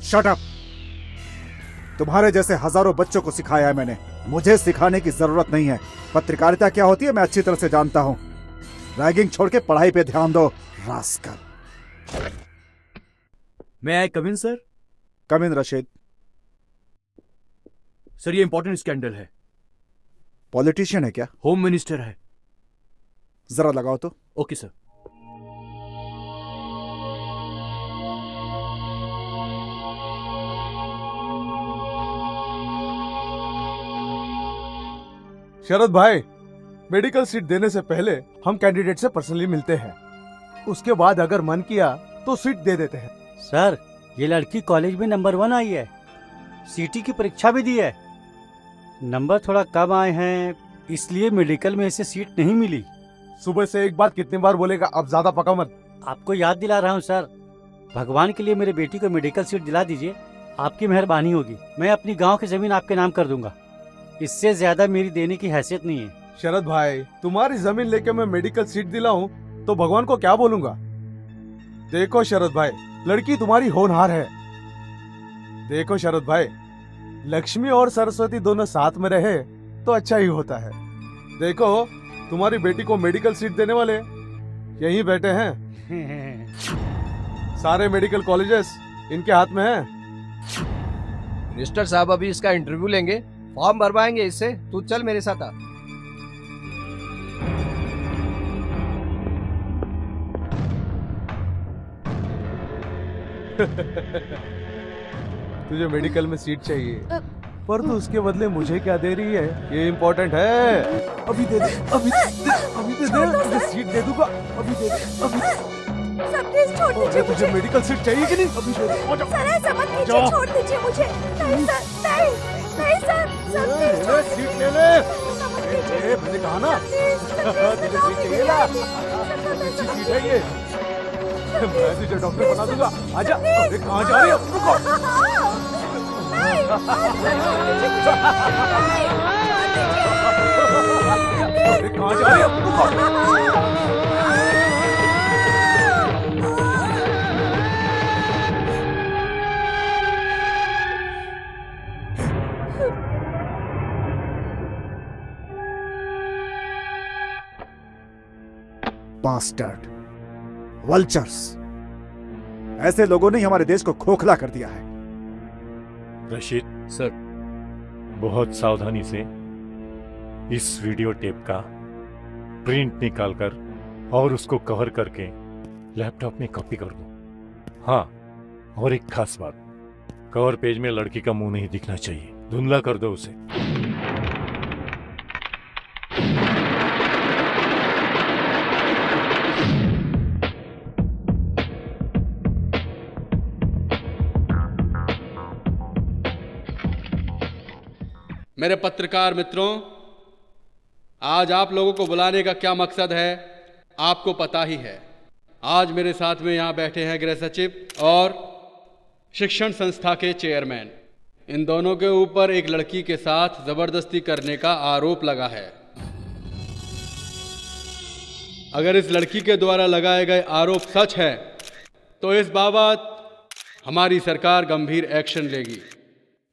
Shut up. तुम्हारे जैसे हजारों बच्चों को सिखाया है मैंने, मुझे सिखाने की जरूरत नहीं है। पत्रकारिता क्या होती है मैं अच्छी तरह से जानता हूं। रैगिंग छोड़ के पढ़ाई पे ध्यान दो, रास्कल। मैं आई कम इन सर? कम इन रशीद। सर ये इंपॉर्टेंट स्कैंडल है। पॉलिटिशियन है क्या? होम मिनिस्टर है। जरा लगाओ तो। Okay sir. शरद भाई, मेडिकल सीट देने से पहले हम कैंडिडेट से पर्सनली मिलते हैं, उसके बाद अगर मन किया तो सीट दे देते हैं। सर ये लड़की कॉलेज में नंबर 1 आई है, सीटी की परीक्षा भी दी है। नंबर थोड़ा कम आए हैं इसलिए मेडिकल में इसे सीट नहीं मिली। सुबह से एक बात कितनी बार बोलेगा, अब ज्यादा पका मत। आपको याद दिला रहा हूँ सर, भगवान के लिए मेरे बेटी को मेडिकल सीट दिला दीजिए, आपकी मेहरबानी होगी। मैं अपनी गांव की जमीन आपके नाम कर दूंगा, इससे ज्यादा मेरी देने की हैसियत नहीं है। शरद भाई, तुम्हारी जमीन लेके मैं मेडिकल सीट दिलाऊं तो भगवान को क्या बोलूंगा? देखो शरद भाई, लड़की तुम्हारी होनहार है। देखो शरद भाई, लक्ष्मी और सरस्वती दोनों साथ में रहे तो अच्छा ही होता है। देखो तुम्हारी बेटी को मेडिकल सीट देने वाले यहीं बैठे हैं। सारे मेडिकल कॉलेजेस इनके हाथ में हैं। मिनिस्टर साहब अभी इसका इंटरव्यू लेंगे, फॉर्म भरवाएंगे इससे। तू चल मेरे साथ आ। तुझे मेडिकल में सीट चाहिए, पर तू उसके बदले मुझे क्या दे रही है ये इम्पोर्टेंट है। अभी दे दे, अभी दे, अभी दे दे, तुझे सीट दे दूंगा। अभी दे दे, अभी। सर प्लीज छोड़ दीजिए मुझे। तुझे मेडिकल सीट चाहिए कि नहीं? अभी दे दे। सर ऐसा मत कीजिए, छोड़ दीजिए मुझे। नहीं सर, नहीं नहीं सर, सर प्लीज छोड़ दीजिए। सीट ले ले। मैंने कहा ना, तुझे सीट चाहिए ना? अच्छी सीट है ये, मैं तुझे डॉक्टर बना दूंगा। आजा। अरे कहाँ जा रही है? रुको। अरे कहाँ जा रही है? रुको। बास्टर्ड, वल्चर्स, ऐसे लोगों ने ही हमारे देश को खोखला कर दिया है। रशीद सर, बहुत सावधानी से इस वीडियो टेप का प्रिंट निकालकर और उसको कवर करके लैपटॉप में कॉपी कर दो। हाँ, और एक खास बात, कवर पेज में लड़की का मुंह नहीं दिखना चाहिए, धुंधला कर दो उसे। मेरे पत्रकार मित्रों, आज आप लोगों को बुलाने का क्या मकसद है आपको पता ही है। आज मेरे साथ में यहाँ बैठे हैं गृह सचिव और शिक्षण संस्था के चेयरमैन। इन दोनों के ऊपर एक लड़की के साथ जबरदस्ती करने का आरोप लगा है। अगर इस लड़की के द्वारा लगाए गए आरोप सच है तो इस बाबत हमारी सरकार गंभीर एक्शन लेगी।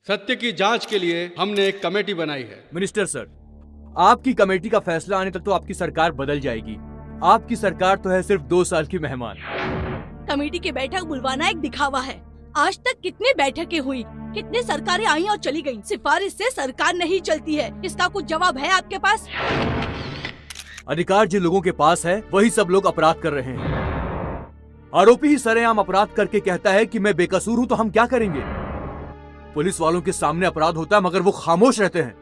सत्य की जांच के लिए हमने एक कमेटी बनाई है। मिनिस्टर सर, आपकी कमेटी का फैसला आने तक तो आपकी सरकार बदल जाएगी। आपकी सरकार तो है सिर्फ 2 साल की मेहमान। कमेटी की बैठक बुलवाना एक दिखावा है। आज तक कितनी बैठकें हुई, कितनी सरकारें आई और चली गईं। सिफारिश से सरकार नहीं चलती है, इसका कुछ जवाब है आपके पास? अधिकार जिन लोगों के पास है वही सब लोग अपराध कर रहे हैं। आरोपी ही सरेआम अपराध करके कहता है कि मैं बेकसूर हूँ, तो हम क्या करेंगे? पुलिस वालों के सामने अपराध होता है मगर वो खामोश रहते हैं।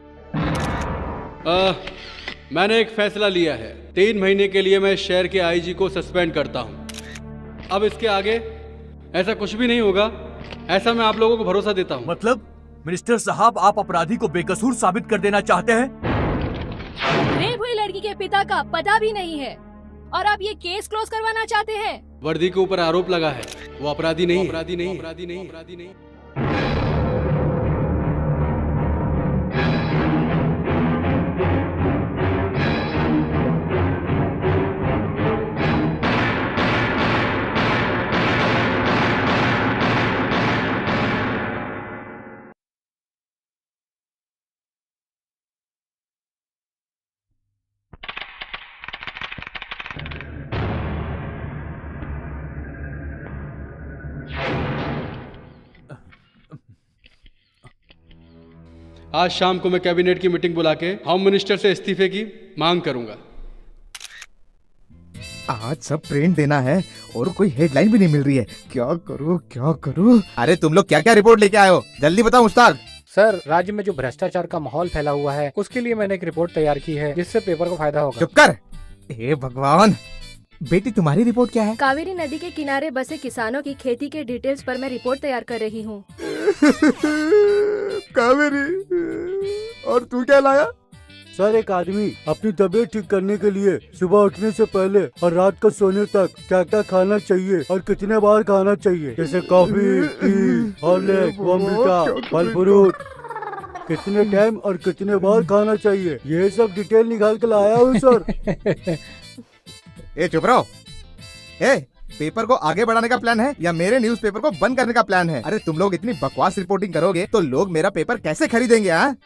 मैंने एक फैसला लिया है, 3 महीने के लिए मैं शहर के आईजी को सस्पेंड करता हूँ। अब इसके आगे ऐसा कुछ भी नहीं होगा, ऐसा मैं आप लोगों को भरोसा देता हूँ। मतलब मिनिस्टर साहब, आप अपराधी को बेकसूर साबित कर देना चाहते हैं? रेप हुई लड़की के पिता का पता भी नहीं है और आप ये केस क्लोज करवाना चाहते हैं? वर्दी के ऊपर आरोप लगा है, वो अपराधी नहीं, अपराधी नहीं, अपराधी नहीं, अपराधी नहीं। आज शाम को मैं कैबिनेट की मीटिंग बुला के होम मिनिस्टर से इस्तीफे की मांग करूंगा। आज सब प्रिंट देना है और कोई हेडलाइन भी नहीं मिल रही है। क्या करूं? अरे तुम लोग क्या क्या रिपोर्ट लेके आए हो, जल्दी बताओ मुश्ताक। सर, राज्य में जो भ्रष्टाचार का माहौल फैला हुआ है उसके लिए मैंने एक रिपोर्ट तैयार की है जिससे पेपर को फायदा होगा। चुप कर। हे भगवान, बेटी तुम्हारी रिपोर्ट क्या है? कावेरी नदी के किनारे बसे किसानों की खेती के डिटेल्स पर मैं रिपोर्ट तैयार कर रही हूँ। कावेरी, और तू क्या लाया? सर, एक आदमी अपनी तबीयत ठीक करने के लिए सुबह उठने से पहले और रात को सोने तक क्या क्या खाना चाहिए और कितने बार खाना चाहिए, जैसे कॉफी, टी, हॉर्लिक्स, बॉर्नवीटा, फल फ्रूट, कितने टाइम और कितने बार खाना चाहिए, ये सब डिटेल निकाल के लाया हूँ सर। ए चुप रहो। ए, पेपर को आगे बढ़ाने का प्लान है या मेरे न्यूज़पेपर को बंद करने का प्लान है? अरे तुम लोग इतनी बकवास रिपोर्टिंग करोगे तो लोग मेरा पेपर कैसे खरीदेंगे? हाँ,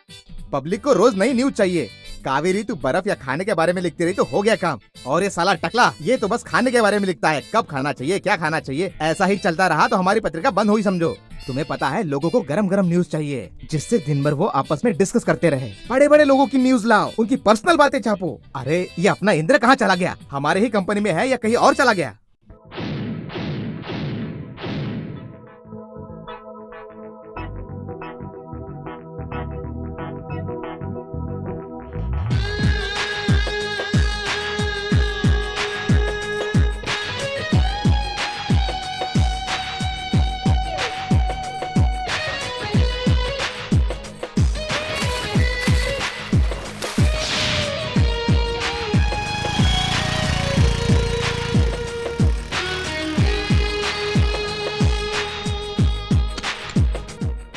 पब्लिक को रोज नई न्यूज चाहिए। कावेरी, तू बर्फ या खाने के बारे में लिखती रही तो हो गया काम, और ये साला टकला ये तो बस खाने के बारे में लिखता है, कब खाना चाहिए, क्या खाना चाहिए। ऐसा ही चलता रहा तो हमारी पत्रिका बंद हुई समझो। तुम्हें पता है लोगों को गरम गरम न्यूज चाहिए जिससे दिन भर वो आपस में डिस्कस करते रहे। बड़े बड़े लोगों की न्यूज लाओ, उनकी पर्सनल बातें छापो। अरे ये अपना इंद्र कहाँ चला गया? हमारे ही कंपनी में है या कहीं और चला गया?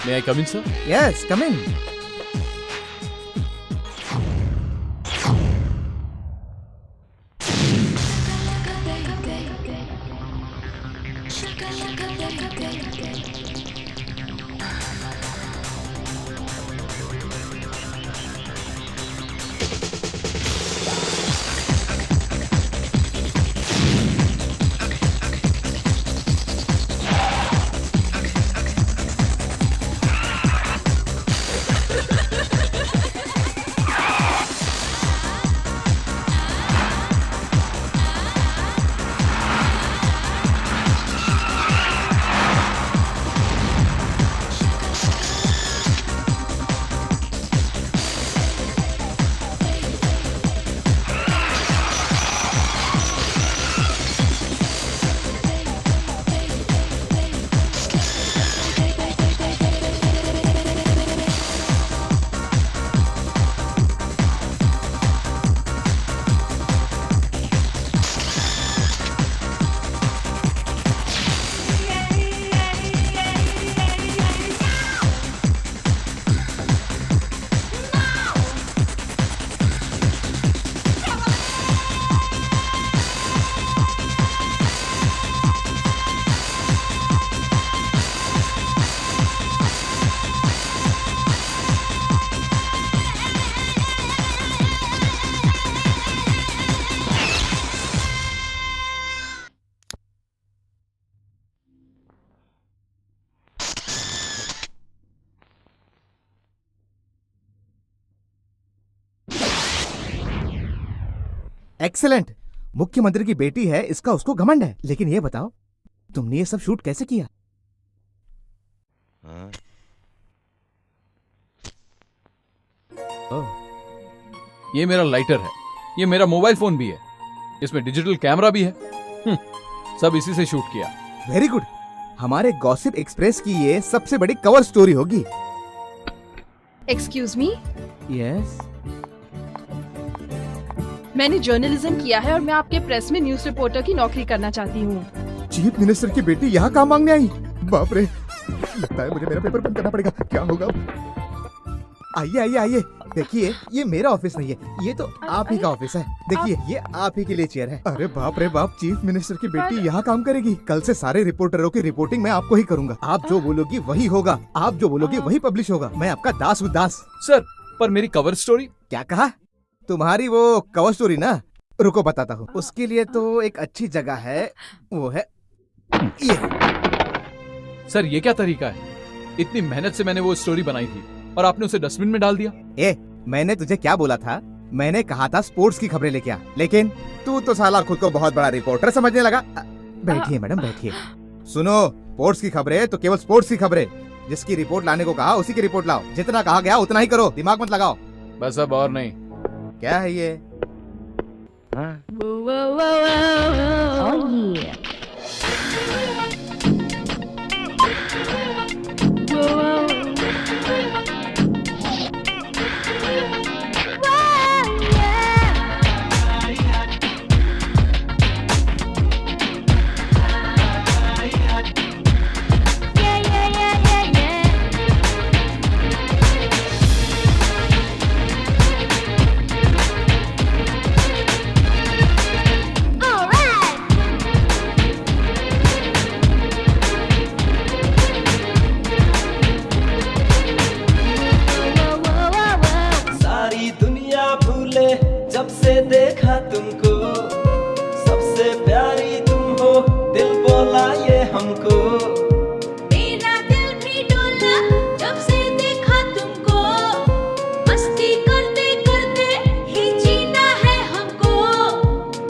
May I come in, sir? Yes, come in. Excellent. मुख्यमंत्री की बेटी है, इसका उसको घमंड है। लेकिन ये बताओ, तुमने ये सब शूट कैसे किया? ये मेरा लाइटर है, ये मेरा मोबाइल फोन भी है, इसमें डिजिटल कैमरा भी है। सब इसी से शूट किया। Very good. हमारे गॉसिप एक्सप्रेस की ये सबसे बड़ी कवर स्टोरी होगी। Excuse me. यस। मैंने जर्नलिज्म किया है और मैं आपके प्रेस में न्यूज़ रिपोर्टर की नौकरी करना चाहती हूँ। चीफ मिनिस्टर की बेटी यहाँ काम मांगने आई? बाप रे, लगता है मुझे मेरा पेपर बंद करना पड़ेगा। क्या होगा? आइए आइए आइए, देखिए ये मेरा ऑफिस नहीं है, ये तो आप ही का ऑफिस है। देखिए ये आप ही के लिए चेयर है। अरे बाप रे बाप, चीफ मिनिस्टर की बेटी यहाँ काम करेगी। कल से सारे रिपोर्टरों की रिपोर्टिंग मैं आपको ही करूंगा। आप जो बोलोगी वही होगा, आप जो बोलोगी वही पब्लिश होगा। मैं आपका दास हूँ, दास। सर, पर मेरी कवर स्टोरी? क्या कहा? तुम्हारी वो कवर स्टोरी ना, रुको बताता हूँ। उसके लिए तो एक अच्छी जगह है, वो है ये। सर, ये क्या तरीका है? इतनी मेहनत से मैंने वो स्टोरी बनाई थी और आपने उसे डस्टबिन में डाल दिया। ए, मैंने तुझे क्या बोला था? मैंने कहा था स्पोर्ट्स की खबरें लेके आ, लेकिन तू तो साला खुद को बहुत बड़ा रिपोर्टर समझने लगा। बैठिए मैडम बैठिए। सुनो, स्पोर्ट्स की खबरें तो केवल स्पोर्ट्स की खबरें। जिसकी रिपोर्ट लाने को कहा उसी की रिपोर्ट लाओ। जितना कहा गया उतना ही करो, दिमाग मत लगाओ। बस अब और नहीं। क्या है ये? जब से देखा तुमको, सबसे प्यारी तुम हो, दिल बोला ये हमको। मेरा दिल भी डोला जब से देखा तुमको, मस्ती करते करते ही जीना है हमको।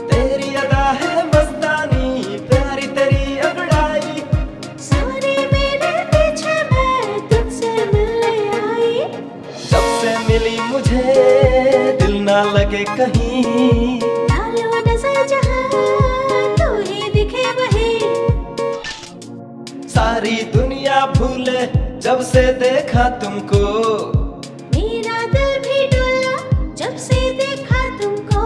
तेरी अदा है मस्तानी, प्यारी तेरी अंगड़ाई, सारे मेरे पीछे मैं तुझसे मिलने आई। जब से मिली मुझे दिल ना लगे कहीं, डालो नजर जहां तू ही दिखे वहीं। सारी दुनिया भूले जब से देखा तुमको। मेरा दिल भी डोला जब से देखा तुमको।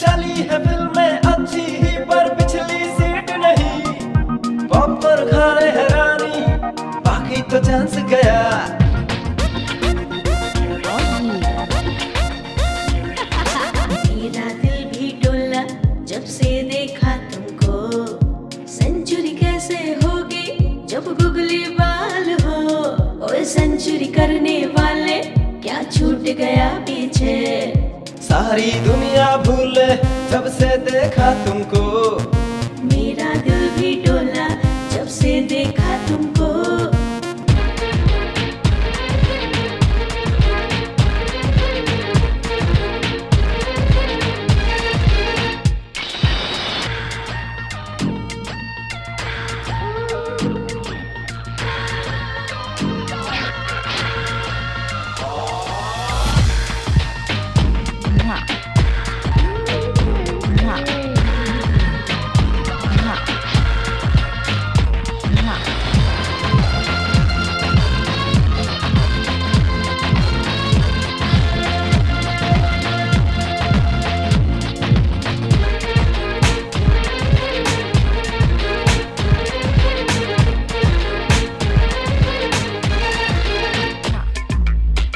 चली है फिल्में अच्छी ही पर पिछली सीट नहीं, पॉपकॉर्न खाने हैरानी, बाकी तो चांस गया। मेरा दिल भी डोला जब से देखा तुमको। सेंचुरी कैसे होगी जब गुगली बाल हो। ओए सेंचुरी करने वाले क्या छूट गया पीछे। सारी दुनिया भूले जब से देखा तुमको। मेरा दिल भी डोला जब से देखा तुमको।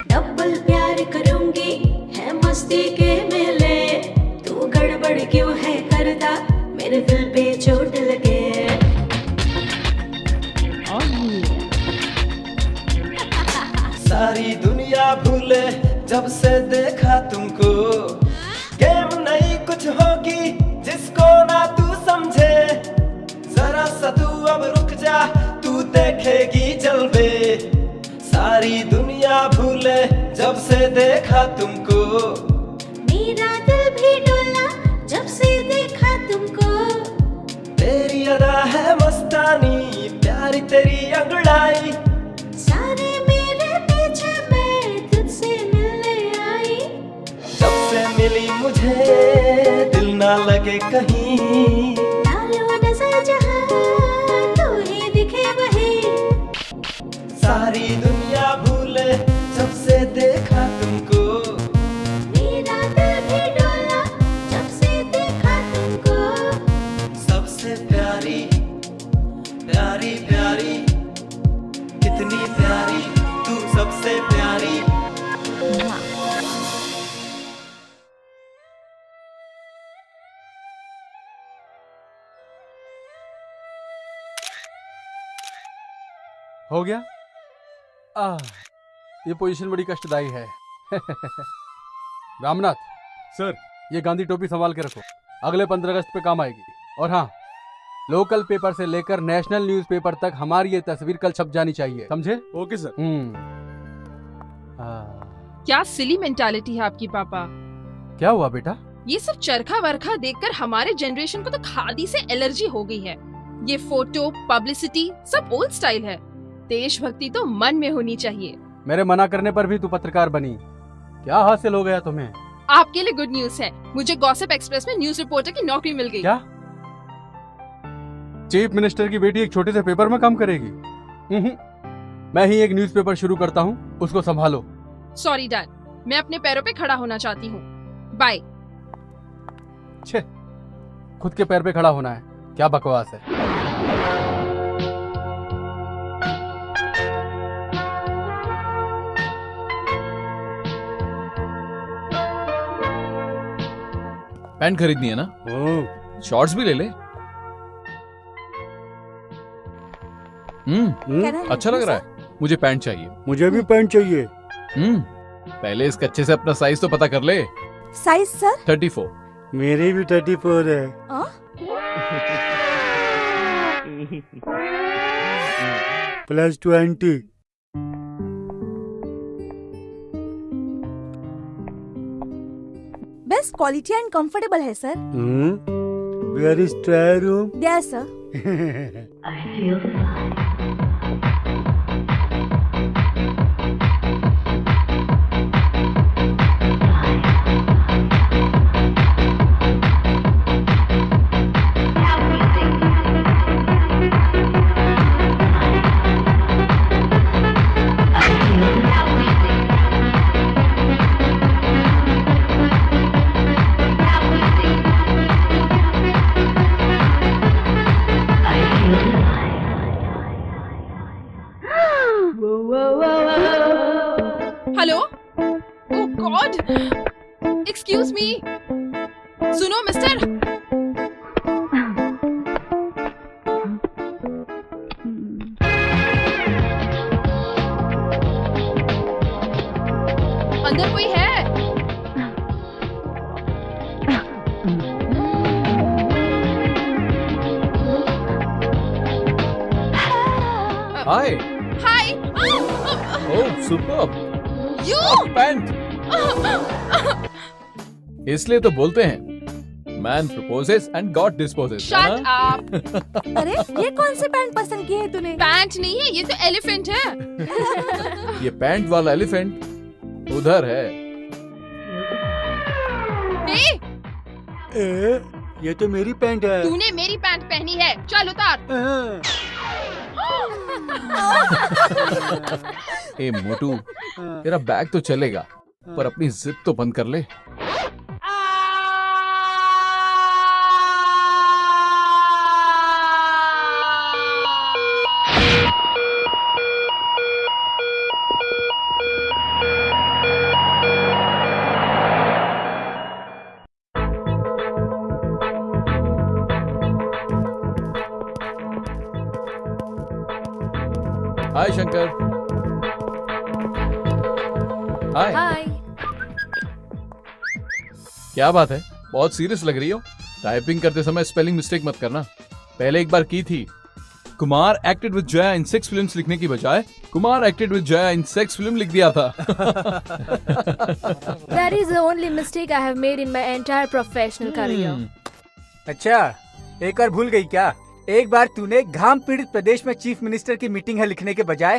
डबल प्यार करूंगी है मस्ती के मेले। तू गड़बड़ क्यों है करता मेरे दिल पे चोट लगे। सारी दुनिया भूले जब से देखा तुमको। गेम नहीं कुछ होगी जिसको ना तू समझे। जरा सा तू अब रुक जा, तू देखेगी जलवे। सारी दुनिया भूले जब से देखा तुमको। मेरा दिल भी डोला जब से देखा तुमको। तेरी अदा है मस्तानी, प्यारी तेरी अंगड़ाई, सारे मेरे पीछे मैं तुझसे मिलने आई। जब से मिली मुझे दिल ना लगे कहीं। डालो नजर जहां तू ही दिखे वहीं। सारी दुनिया भूले जब से देखा तुमको। मेरा दिल भी डोला जब से देखा तुमको। सबसे प्यारी प्यारी प्यारी, कितनी प्यारी तू सबसे प्यारी। हो गया। ये पोजीशन बड़ी कष्टदायी है। रामनाथ सर, ये गांधी टोपी संभाल के रखो, अगले 15 अगस्त पे काम आएगी। और हाँ, लोकल पेपर से लेकर नेशनल न्यूज़पेपर तक हमारी ये तस्वीर कल छप जानी चाहिए, समझे? Okay sir. क्या सिली मेंटालिटी है आपकी पापा। क्या हुआ बेटा? ये सब चरखा वरखा देखकर हमारे जनरेशन को तो खादी से एलर्जी हो गई है। ये फोटो पब्लिसिटी सब ओल्ड स्टाइल है। देशभक्ति तो मन में होनी चाहिए। मेरे मना करने पर भी तू पत्रकार बनी, क्या हासिल हो गया तुम्हें? आपके लिए गुड न्यूज है, मुझे गॉसिप एक्सप्रेस में न्यूज रिपोर्टर की नौकरी मिल गई। क्या? चीफ मिनिस्टर की बेटी एक छोटे से पेपर में काम करेगी? मैं ही एक न्यूज़पेपर शुरू करता हूँ, उसको संभालो। सॉरी डैड, मैं अपने पैरों पे खड़ा होना चाहती हूँ। बाय। छे, खुद के पैर पे खड़ा होना है, क्या बकवास है। पैंट खरीदनी है ना? शॉर्ट्स भी ले ले। अच्छा लग रहा है। मुझे पैंट चाहिए। मुझे भी पैंट चाहिए। पहले इस कच्चे से अपना साइज तो पता कर ले। Size sir? 34। मेरी भी 34 है। Plus 20। Best quality and comfortable है sir. Where is trial room? There sir. I feel fine. Hello, oh God, excuse me, सुनो मिस्टर। अंदर कोई है? Hi. Hi. Oh superb. You pant. इसलिए तो बोलते हैं man proposes and God disposes. Shut up. अरे ये कौन से पैंट पसंद की है तूने? पैंट नहीं है, ये तो एलिफेंट है। ये पैंट वाला एलिफेंट उधर है। ये तो मेरी पैंट है। तूने मेरी पैंट पहनी है, चल उतार। ए मोटू, तेरा बैग तो चलेगा पर अपनी जिद तो बंद कर ले। हाय शंकर। हाय। हाय। क्या बात है, बहुत सीरियस लग रही हो। टाइपिंग करते समय स्पेलिंग मिस्टेक मत करना। पहले एक बार की थी। Kumar acted with Jaya in 6 films लिखने की बजाय Kumar acted with Jaya in sex film लिख दिया था। That is the only mistake I have made in my entire professional career. अच्छा, एक और भूल गई क्या? एक बार तूने घाम पीड़ित प्रदेश में चीफ मिनिस्टर की मीटिंग है लिखने के बजाय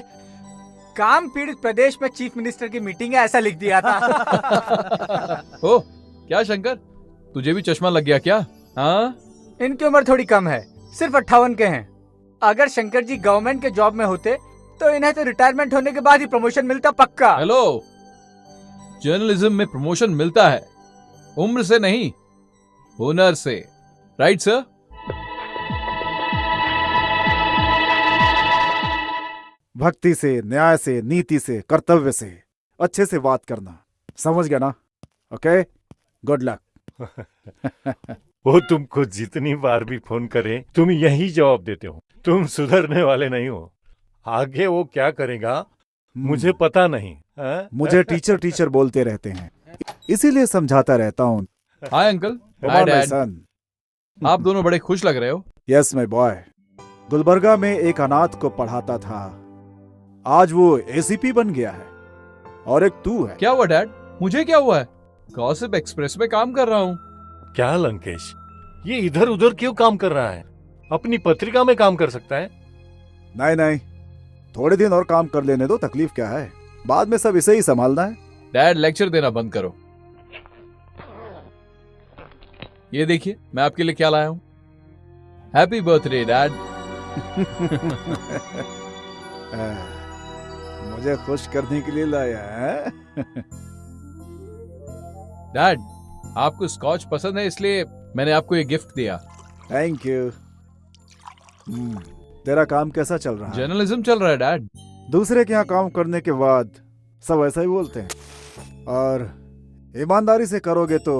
काम पीड़ित प्रदेश में चीफ मिनिस्टर की मीटिंग है ऐसा लिख दिया था। ओ, क्या शंकर, तुझे भी चश्मा लग गया क्या? हाँ? इनकी उम्र थोड़ी कम है, सिर्फ 58 के हैं। अगर शंकर जी गवर्नमेंट के जॉब में होते तो इन्हें तो रिटायरमेंट होने के बाद ही प्रमोशन मिलता पक्का। हेलो, जर्नलिज्म में प्रमोशन मिलता है उम्र से नहीं, हुनर से। Right sir? भक्ति से, न्याय से, नीति से, कर्तव्य से अच्छे से बात करना, समझ गया ना? Okay, good luck. वो तुमको जितनी बार भी फोन करे तुम यही जवाब देते हो। तुम सुधरने वाले नहीं हो। आगे वो क्या करेगा मुझे पता नहीं। मुझे टीचर टीचर बोलते रहते हैं, इसीलिए समझाता रहता हूँ। Hi uncle. Hi my son. आप दोनों बड़े खुश लग रहे हो। Yes my boy. गुलबर्गा में एक अनाथ को पढ़ाता था, आज वो एसीपी बन गया है। और एक तू है। क्या हुआ डैड? मुझे क्या हुआ है? गॉसिप एक्सप्रेस में काम कर रहा हूँ। क्या लंकेश, ये इधर उधर क्यों काम कर रहा है? अपनी पत्रिका में काम कर सकता है। नहीं नहीं, थोड़े दिन और काम कर लेने दो, तकलीफ क्या है, बाद में सब इसे ही संभालना है। डैड लेक्चर देना बंद करो। ये देखिए मैं आपके लिए क्या लाया हूँ। Happy birthday dad. मुझे खुश करने के लिए लाया है। डैड आपको स्कॉच पसंद है इसलिए मैंने आपको ये गिफ्ट दिया। Thank you. तेरा काम कैसा चल रहा है? जर्नलिज्म चल रहा है डैड। दूसरे के यहाँ काम करने के बाद सब ऐसा ही बोलते हैं, और ईमानदारी से करोगे तो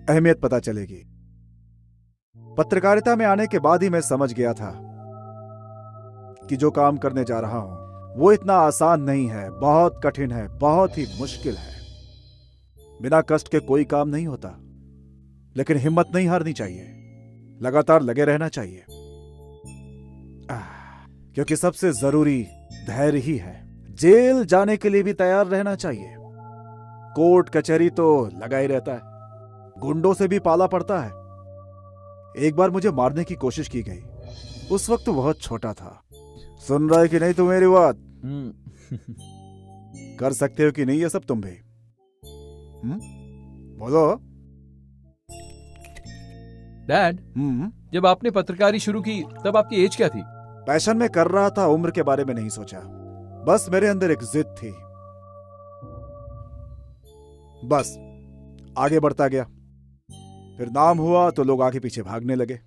अहमियत पता चलेगी। पत्रकारिता में आने के बाद ही मैं समझ गया था कि जो काम करने जा रहा हूं वो इतना आसान नहीं है, बहुत कठिन है, बहुत ही मुश्किल है। बिना कष्ट के कोई काम नहीं होता, लेकिन हिम्मत नहीं हारनी चाहिए, लगातार लगे रहना चाहिए, क्योंकि सबसे जरूरी धैर्य ही है। जेल जाने के लिए भी तैयार रहना चाहिए। कोर्ट कचहरी तो लगा ही रहता है, गुंडों से भी पाला पड़ता है। एक बार मुझे मारने की कोशिश की गई, उस वक्त बहुत छोटा था। सुन रहा है कि नहीं तू मेरी बात? कर सकते हो कि नहीं ये सब तुम भी? बोलो। डैड जब आपने पत्रकारी शुरू की तब आपकी एज क्या थी? पैशन में कर रहा था, उम्र के बारे में नहीं सोचा। बस मेरे अंदर एक जिद थी, बस आगे बढ़ता गया। फिर नाम हुआ तो लोग आगे पीछे भागने लगे।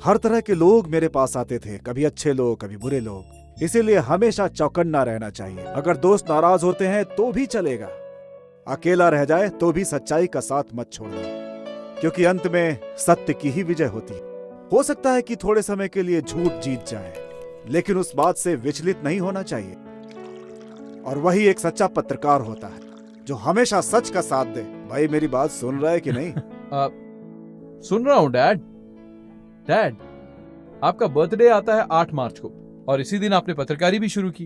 हर तरह के लोग मेरे पास आते थे, कभी अच्छे लोग कभी बुरे लोग। इसीलिए हमेशा चौकन्ना रहना चाहिए। अगर दोस्त नाराज होते हैं तो भी चलेगा, अकेला रह जाए तो भी सच्चाई का साथ मत छोड़ना, क्योंकि अंत में सत्य की ही विजय होती है। हो सकता है कि थोड़े समय के लिए झूठ जीत जाए, लेकिन उस बात से विचलित नहीं होना चाहिए। और वही एक सच्चा पत्रकार होता है जो हमेशा सच का साथ दे। भाई मेरी बात सुन रहा है कि नहीं? सुन रहा हूँ डैड। डैड आपका बर्थडे आता है 8 मार्च को, और इसी दिन आपने पत्रकारी भी शुरू की।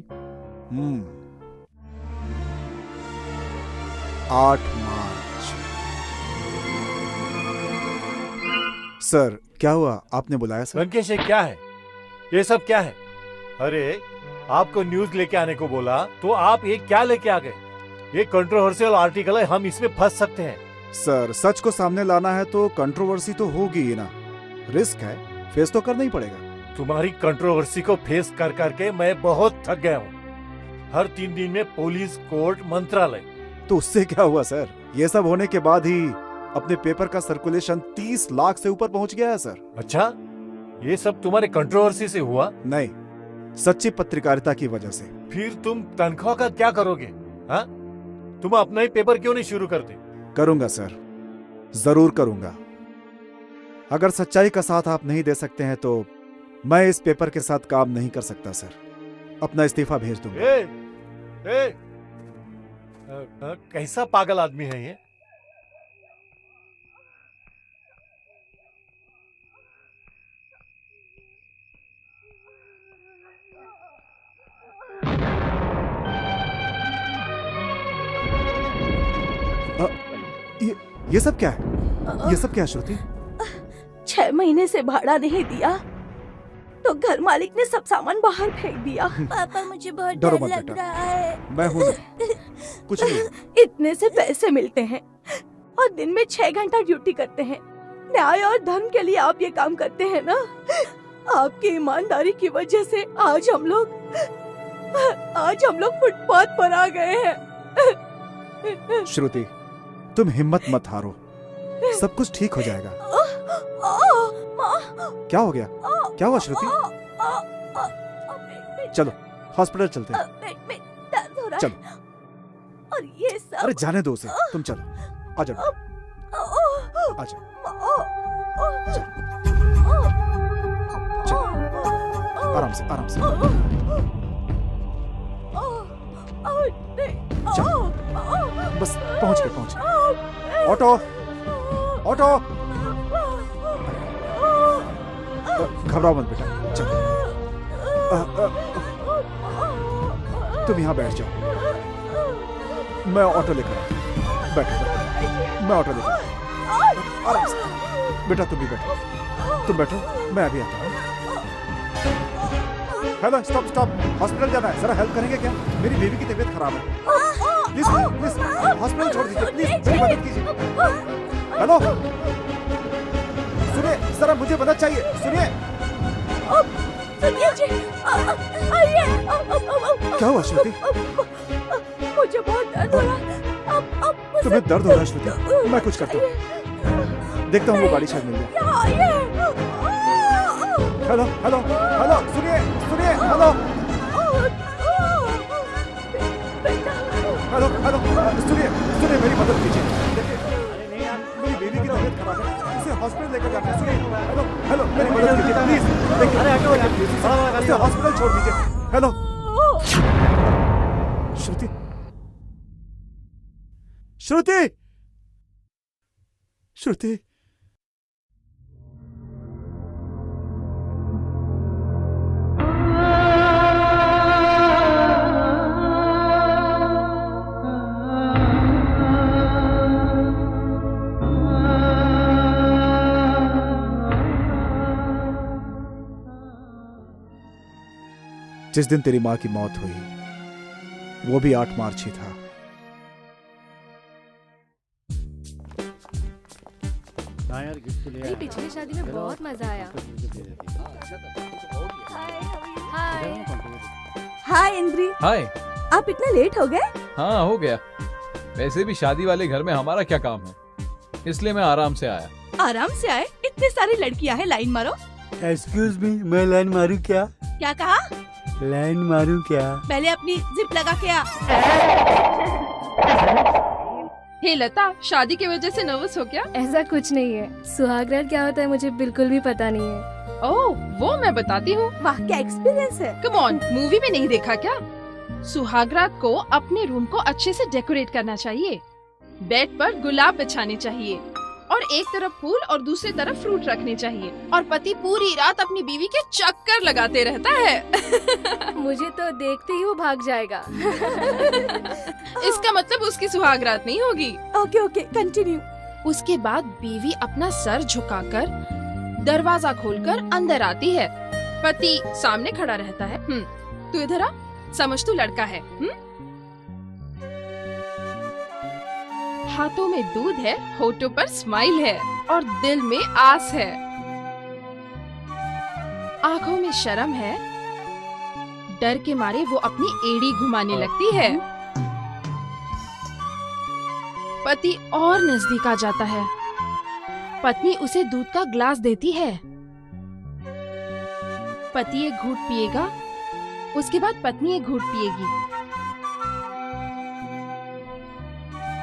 8 मार्च। सर क्या हुआ, आपने बुलाया सर? लंकेश क्या है ये सब, क्या है? अरे आपको न्यूज लेके आने को बोला तो आप ये क्या लेके आ गए? ये कंट्रोवर्शियल आर्टिकल है, हम इसमें फंस सकते हैं। सर सच को सामने लाना है तो कंट्रोवर्सी तो होगी ही ना, रिस्क है, फेस तो करना ही पड़ेगा। तुम्हारी कंट्रोवर्सी को फेस कर करके मैं बहुत थक गया हूँ। हर 3 दिन में पुलिस, कोर्ट, मंत्रालय। तो उससे क्या हुआ सर? ये सब होने के बाद ही अपने पेपर का सर्कुलेशन 30 लाख से ऊपर पहुंच गया है सर। अच्छा, ये सब तुम्हारे कंट्रोवर्सी से हुआ? नहीं, सच्ची पत्रकारिता की वजह से। फिर तुम तनख्वाह का क्या करोगे? हाँ, तुम अपना ही पेपर क्यों नहीं शुरू करते? करूंगा सर, जरूर करूंगा। अगर सच्चाई का साथ आप नहीं दे सकते हैं तो मैं इस पेपर के साथ काम नहीं कर सकता सर। अपना इस्तीफा भेज दूंगा। कैसा पागल आदमी है ये? ये सब क्या है? ये सब क्या है श्रुति? 6 महीने से भाड़ा नहीं दिया तो घर मालिक ने सब सामान बाहर फेंक दिया। पापा मुझे बहुत डरो डर मत लग बेटा, रहा है। मैं हूं ना, कुछ नहीं। इतने से पैसे मिलते हैं और दिन में 6 घंटा ड्यूटी करते हैं। न्याय और धर्म के लिए आप ये काम करते हैं ना? आपकी ईमानदारी की वजह से आज हम लोग फुटपाथ पर आ गए हैं। श्रुति तुम हिम्मत मत हारो, सब कुछ ठीक हो जाएगा। क्या हो गया? क्या हुआ श्रुति? चलो हॉस्पिटल चलते हैं। पेट में दर्द हो रहा चलो। है और ये सब। अरे जाने दो उसे, तुम चलो। आ जाओ, आ जाओ। आराम से, आराम से। चलो, बस पहुंच गए। Auto, auto. घबराओ मत बेटा, चलो। तुम यहाँ बैठ जाओ, मैं ऑटो लेकर आता। बैठो, मैं ऑटो लेकर आता। आराम से बेटा, तुम भी बैठो, तुम बैठो, मैं अभी आता हूँ। हेलो, स्टॉप स्टॉप, हॉस्पिटल जाना है, जरा हेल्प करेंगे क्या? मेरी बेबी की तबीयत खराब है। प्लीज प्लीज हॉस्पिटल छोड़ दीजिए, प्लीज मेरी मदद कीजिए। हेलो, सुनिए, जरा मुझे मदद चाहिए, सुनिए। सुनिए जी, आइए। क्या हुआ श्रुति? मुझे बहुत दर्द हो रहा है। तुम्हें दर्द हो रहा है श्रुति? मैं कुछ करता हूँ, देखता हूँ वो गाड़ी शायद मिल जाए। हेलो हेलो हेलो, सुनिए सुनिए, हेलो हेलो हेलो, सुनिए सुनिए, मेरी मदद कीजिए। देखिए मेरी बेबी की तबीयत खराब है, इसे हॉस्पिटल लेकर जाना है। सुनिए, हेलो हेलो, मेरी मदद कीजिए प्लीज। देखिए इसे हॉस्पिटल छोड़ दीजिए। हेलो श्रुति, श्रुति, श्रुति। जिस दिन तेरी मां की मौत हुई वो भी 8 मार्च ही था। पिछली शादी में बहुत मजा आया। हाय। हाय इंद्री। हाय। आप इतना लेट हो गए? हाँ हो गया, वैसे भी शादी वाले घर में हमारा क्या काम है, इसलिए मैं आराम से आया। आराम से आए? इतनी सारी लड़कियां हैं, लाइन मारो। एक्सक्यूज मी, मैं लाइन मारूं क्या? क्या कहा? लाइन मारूं क्या? पहले अपनी जिप लगा के आ। हे लता, शादी की वजह से नर्वस हो क्या? ऐसा कुछ नहीं है, सुहागरात क्या होता है मुझे बिल्कुल भी पता नहीं है। ओह, वो मैं बताती हूँ। वाह क्या एक्सपीरियंस है। कम ऑन, मूवी में नहीं देखा क्या? सुहागरात को अपने रूम को अच्छे से डेकोरेट करना चाहिए, बेड पर गुलाब बिछाने चाहिए और एक तरफ फूल और दूसरी तरफ फ्रूट रखने चाहिए, और पति पूरी रात अपनी बीवी के चक्कर लगाते रहता है। मुझे तो देखते ही वो भाग जाएगा। इसका मतलब उसकी सुहागरात नहीं होगी। Okay okay, continue. उसके बाद बीवी अपना सर झुकाकर दरवाजा खोलकर अंदर आती है। पति सामने खड़ा रहता है। तू इधर आ, समझ तू लड़का है। हाथों में दूध है, होठों पर स्माइल है और दिल में आस है। आंखों में शर्म है, डर के मारे वो अपनी एड़ी घुमाने लगती है। पति और नजदीक आ जाता है। पत्नी उसे दूध का ग्लास देती है। पति एक घूंट पिएगा, उसके बाद पत्नी एक घूंट पिएगी।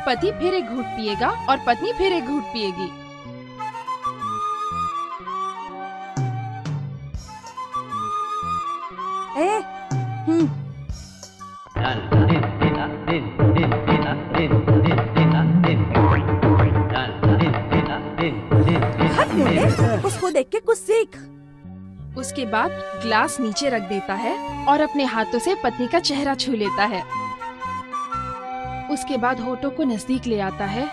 पति फिर एक घूंट पिएगा और पत्नी फिर एक घूंट पिएगी। उसको देख के कुछ सीख। उसके बाद ग्लास नीचे रख देता है और अपने हाथों से पत्नी का चेहरा छू लेता है। उसके बाद होठों को नजदीक ले आता है।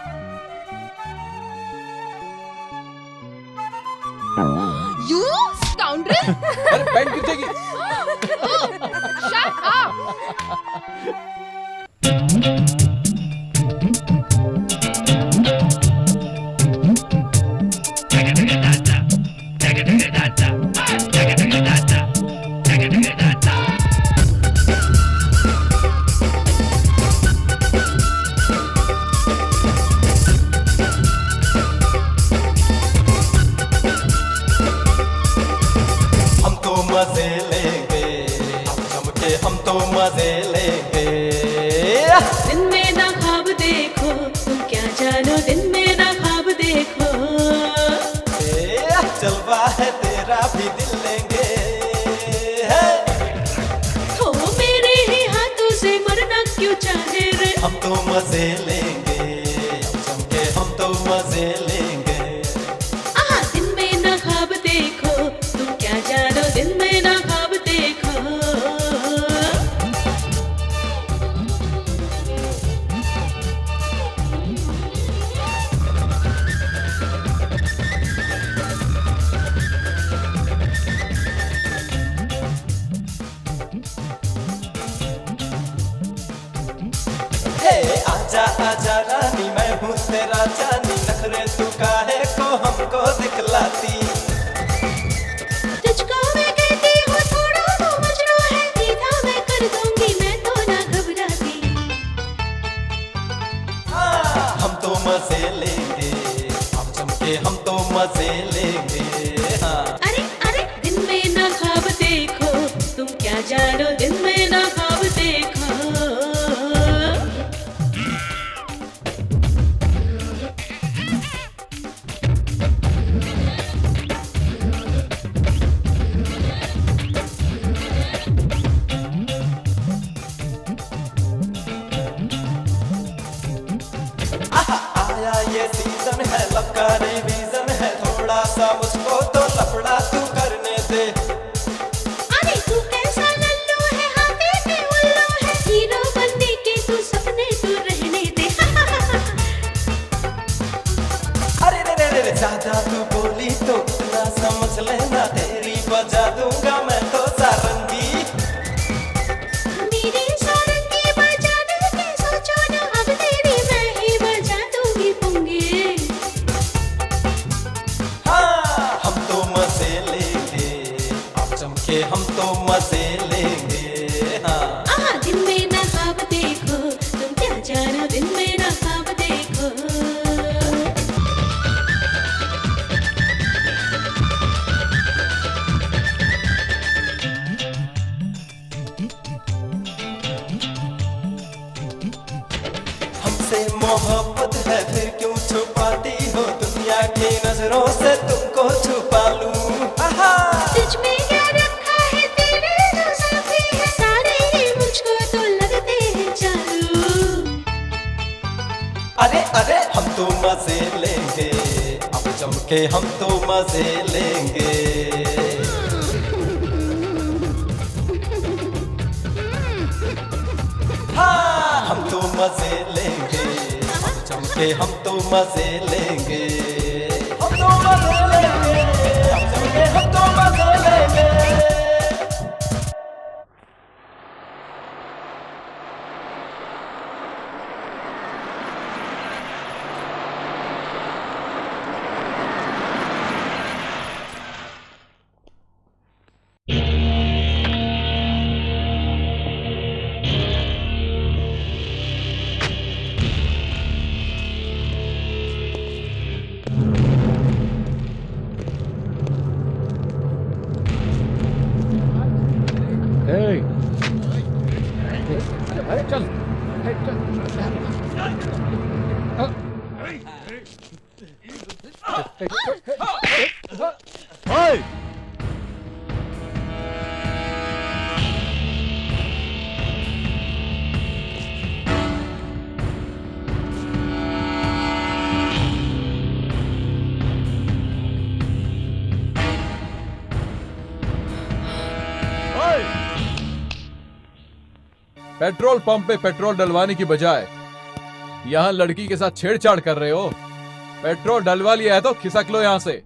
You scoundrel! अरे पैंट गिरेगी। Shut up! मजे लेंगे, जम के हम तो जानो दिन में ना ख्वाब देखो। जलवा है तेरा भी दिल लेंगे। हो मेरे ही हाथों से मरना क्यों चाहे रे। हम तो मजे लेंगे, हम चमके हम तो मजे लेंगे। दिन में ना ख्वाब देखो, तुम क्या जानो दिन में ना ख्वाब देखो। आजा आजा रानी मैं हूँ तेरा जानी, नखरे तू काहे को हमको दिखलाती। तुझको मैं कहती हूँ थोड़ा तो मजनू है, सीधा मैं कर दूंगी मैं तो ना घबराती। हम तो मजे लेंगे, हम चमके हम तो मजे लेंगे। अरे अरे दिन में ना ख्वाब देखो, तुम क्या जानो दिन में ना ख्वाब देखो। आया ये सीजन है, लब का रिवीजन है, थोड़ा सा मुझको तो लफड़ा तू करने दे। अरे तू कैसा लल्लू है, हाथे पे उल्लू है, हीरो बनने के तू सपने तू रहने दे। अरे रे रे रे ज्यादा तू बोली तो इतना समझ लेना, तेरी बजा दूंगा मैं तो सारंगी। मेरी सारंगी बजाने की सोचो ना, अब तेरी मैं ही बजा दूंगी पुंगी। हम तो मजे लेंगे, आप चमके हम तो मजे लेंगे। दिन में ना ख्वाब देखो, तुम क्या जानो दिन में ना ख्वाब देखो। हमसे मोहब्बत है फिर क्यों छुपाती हो, दुनिया की नजरों से तुमको छुपा लूं। तुझ में क्या रखा है तेरे जो साथी है, सारे ही मुझको तो लगते हैं चालू। अरे अरे हम तो मजे लेंगे, अब चमके हम तो मजे लेंगे। हम तो मजे लेंगे, अब चमके हम तो मजे लेंगे। हम तो मजे लेंगे, अब चमके हम तो मजे लेंगे। पेट्रोल पंप पे पेट्रोल डलवाने की बजाय यहाँ लड़की के साथ छेड़छाड़ कर रहे हो। पेट्रोल डलवा लिया है तो खिसक लो यहाँ से।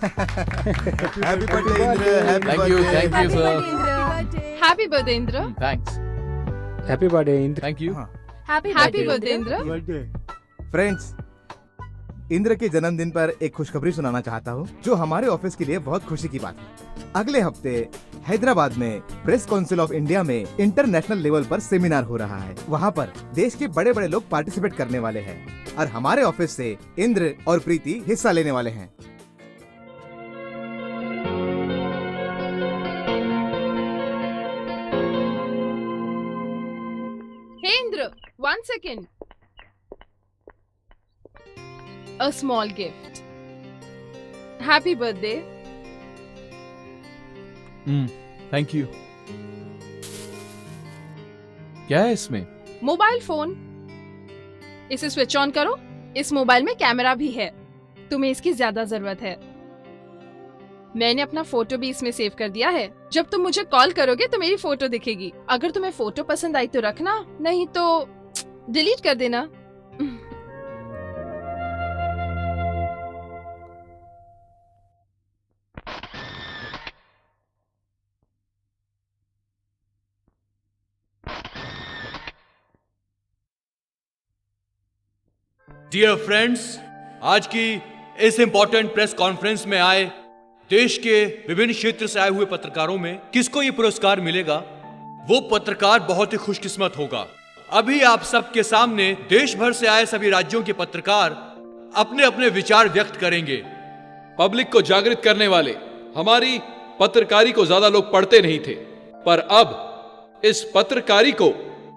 Happy birthday Indra, happy thank you birthday. Sir happy birthday Indra. Thanks happy birthday Indra. Thank you happy birthday Indra. Friends, Indra के जन्मदिन पर एक खुशखबरी सुनाना चाहता हूँ जो हमारे ऑफिस के लिए बहुत खुशी की बात है। अगले हफ्ते हैदराबाद में प्रेस काउंसिल ऑफ इंडिया में इंटरनेशनल लेवल पर सेमिनार हो रहा है। वहाँ पर देश के बड़े बड़े लोग पार्टिसिपेट करने वाले हैं और हमारे ऑफिस से इंद्र और प्रीति हिस्सा लेने वाले हैं। हे Indra, 1 second. A small gift. Happy birthday. Thank you. क्या है इसमें? Mobile phone. इसे स्विच ऑन करो। इस मोबाइल में कैमरा भी है। तुम्हें इसकी ज्यादा जरूरत है। मैंने अपना फोटो भी इसमें सेव कर दिया है। जब तुम मुझे कॉल करोगे तो मेरी फोटो दिखेगी। अगर तुम्हें फोटो पसंद आई तो रखना, नहीं तो डिलीट कर देना। डियर फ्रेंड्स, आज की इस इंपॉर्टेंट प्रेस कॉन्फ्रेंस में आए देश के विभिन्न क्षेत्र से आए हुए पत्रकारों में किसको ये पुरस्कार मिलेगा, वो पत्रकार बहुत ही खुशकिस्मत होगा। अभी आप सबके सामने देश भर से आए सभी राज्यों के पत्रकार अपने अपने विचार व्यक्त करेंगे। पब्लिक को जागृत करने वाले हमारी पत्रकारी को ज्यादा लोग पढ़ते नहीं थे, पर अब इस पत्रकारी को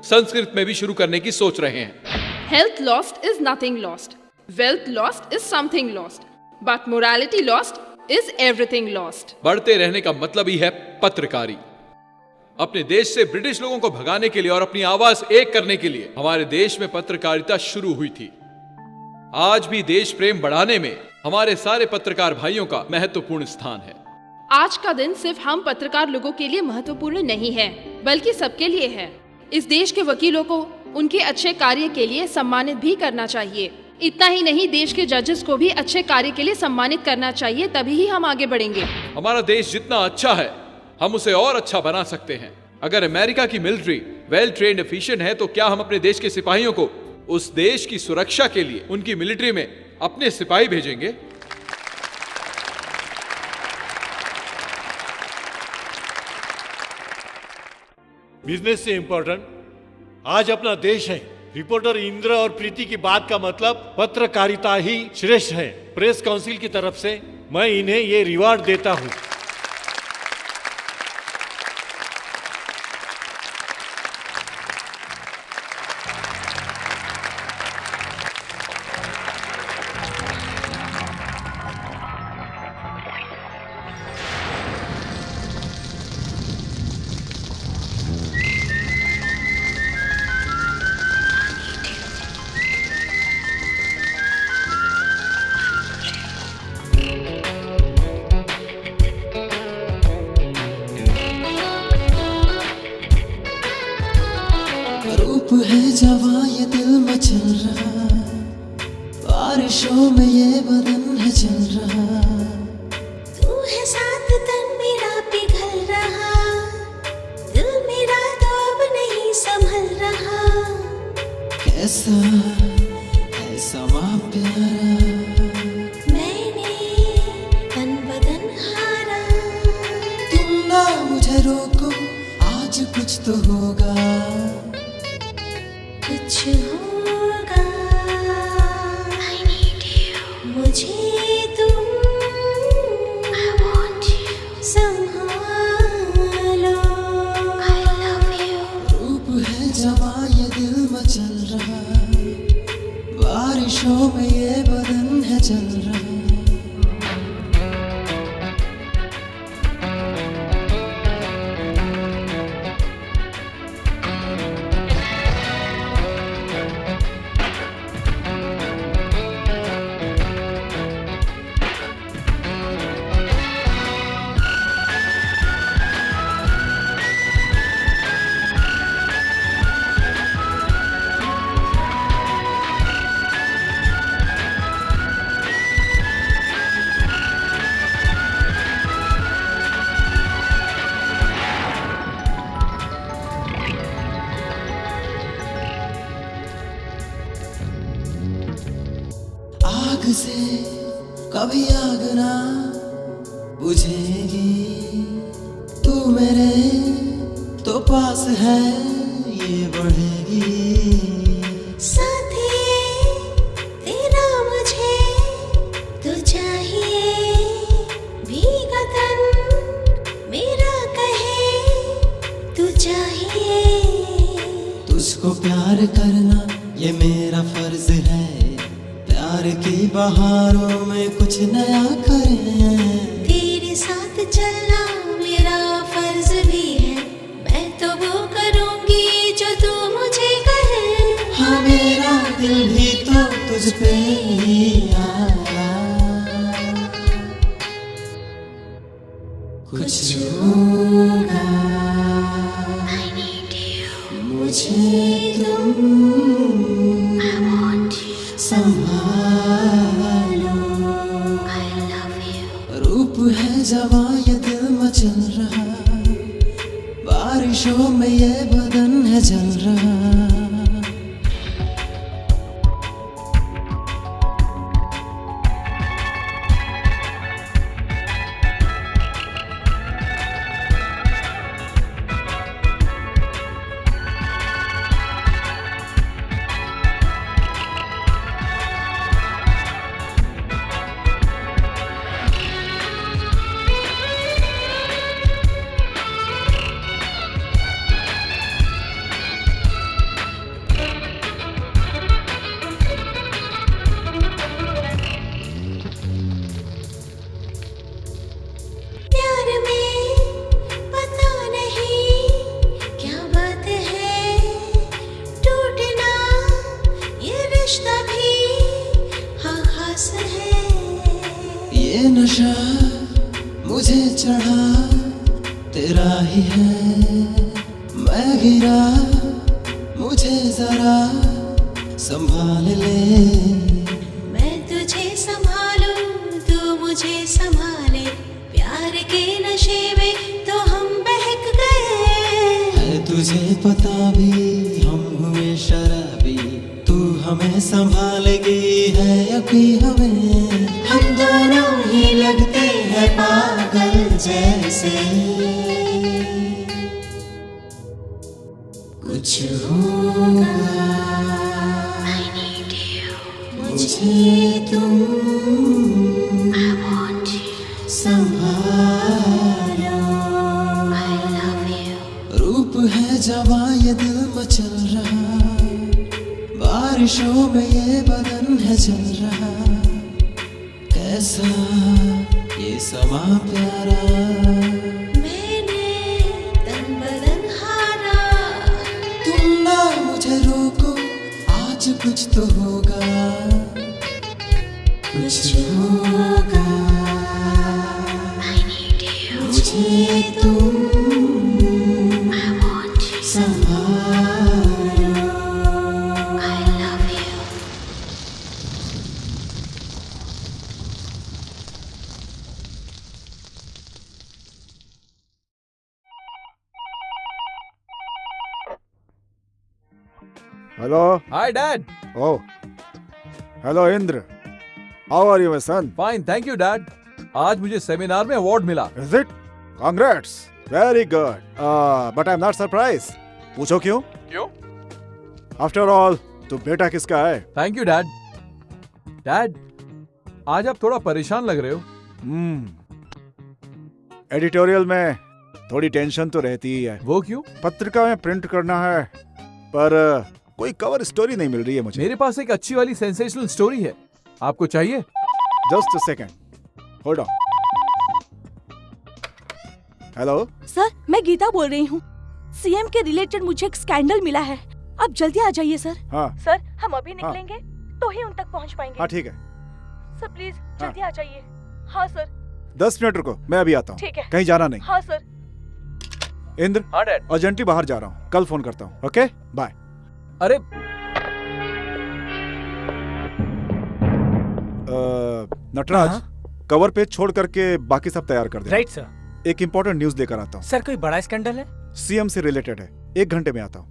संस्कृत में भी शुरू करने की सोच रहे हैं। Health lost is nothing lost. Wealth lost is something lost. But morality lost is everything lost. बढ़ते रहने का मतलब ही है पत्रकारी। अपने देश से ब्रिटिश लोगों को भगाने के लिए और अपनी आवाज एक करने के लिए हमारे देश में पत्रकारिता शुरू हुई थी। आज भी देश प्रेम बढ़ाने में हमारे सारे पत्रकार भाइयों का महत्वपूर्ण स्थान है। आज का दिन सिर्फ हम पत्रकार लोगों के लिए महत्वपूर्ण नहीं है, बल्कि सबके लिए है। इस देश के वकीलों को उनके अच्छे कार्य के लिए सम्मानित भी करना चाहिए। इतना ही नहीं, देश के जजेस को भी अच्छे कार्य के लिए सम्मानित करना चाहिए, तभी ही हम आगे बढ़ेंगे। हमारा देश जितना अच्छा है हम उसे और अच्छा बना सकते हैं। अगर अमेरिका की मिलिट्री वेल ट्रेन्ड एफिशिएंट है, तो क्या हम अपने देश के सिपाहियों को उस देश की सुरक्षा के लिए उनकी मिलिट्री में अपने सिपाही भेजेंगे? बिजनेस से इंपॉर्टेंट आज अपना देश है। रिपोर्टर इंद्र और प्रीति की बात का मतलब पत्रकारिता ही श्रेष्ठ है। प्रेस काउंसिल की तरफ से मैं इन्हें ये रिवार्ड देता हूं। रूप है जवां ये दिल में चल रहा, बारिशों में ये बदन है चल रहा। तू है साथ तन मेरा पिघल रहा, दिल मेरा तो अब नहीं संभल रहा। कैसा है समा प्यारा, मैंने तन बदन हारा। तुम ना मुझे रोको, आज कुछ तो होगा, कुछ होगा। I need you. मुझे तुम I want you. संभालो। I love you. रूप है जवां ये दिल में चल रहा, बारिशों में ये बदन है चल रहा। अभी आग ना बुझेगी, तू मेरे तो पास है ये बढ़ेगी। साथी तेरा मुझे तो चाहिए, भीगा तन मेरा कहे तू चाहिए। तुझको प्यार करना ये मेरा फर्ज है, प्यार की बहारों में कुछ नया करें। तेरे साथ चलना मेरा फर्ज भी है, मैं तो वो करूंगी जो तू मुझे कहे। हाँ मेरा दिल भी तो तुझ पे ही आया, कुछ होगा मुझे तुम संभालो। रूप है जवां ये दिल मचल रहा, बारिशों में ये बदन है जल रहा। प्यार में पता नहीं क्या बात है, टूटना ये रिश्ता भी हाँ खास है। ये नशा मुझे चढ़ा तेरा ही है, मैं गिरा मुझे जरा संभाल ले। मैं तुझे संभालूं तू मुझे संभाले, प्यार के नशे में तो हम बहक गए। है तुझे पता भी हम हुए शराबी, तू हमें संभालेगी है यकीन हमें। हम दोनों ही लगते हैं पागल जैसे, कुछ होगा मुझे तुम संभालो। रूप है जवां ये दिल मचल रहा, बारिशों में ये बदन है जल रहा। कैसा ये समा प्यारा, मैंने तन बदन हारा। तुम ना मुझे रोको आज कुछ तो होगा, कुछ होगा मुझे तुम संभालो। Hello. Hi dad. Oh hello Indra, how are you my son? Fine thank you dad. आज मुझे सेमिनार में अवार्ड मिला। Is it? Congrats, very good. But I am not surprise. पूछो क्यों? क्यों? आफ्टर ऑल तो बेटा किसका है? Thank you dad. डैड आज आप थोड़ा परेशान लग रहे हो। एडिटोरियल में थोड़ी टेंशन तो रहती ही है। वो क्यों? पत्रिका में प्रिंट करना है पर कोई कवर स्टोरी नहीं मिल रही है मुझे। मेरे पास एक अच्छी वाली सेंसेशनल स्टोरी है, आपको चाहिए? Just a second, hold on. Hello sir, मैं गीता बोल रही हूँ। सीएम के रिलेटेड मुझे एक स्कैंडल मिला है, आप जल्दी आ जाइए सर। हाँ सर, हम अभी निकलेंगे तो ही उन तक पहुँच पाएंगे। हाँ ठीक है सर, प्लीज जल्दी आ जाइए। हाँ सर। 10 मिनट रुको, मैं अभी आता हूँ। ठीक है। कहीं जाना नहीं। हाँ सर। इंद्र, हाँ डैड। अर्जेंटली बाहर जा रहा हूँ, कल फोन करता हूँ। Okay bye. अरे नटराज, कवर पेज छोड़ करके बाकी सब तैयार कर दे। Right sir. एक इम्पोर्टेंट न्यूज लेकर आता हूँ। सर, कोई बड़ा स्कैंडल है? सीएम से रिलेटेड है। 1 घंटे में आता हूँ।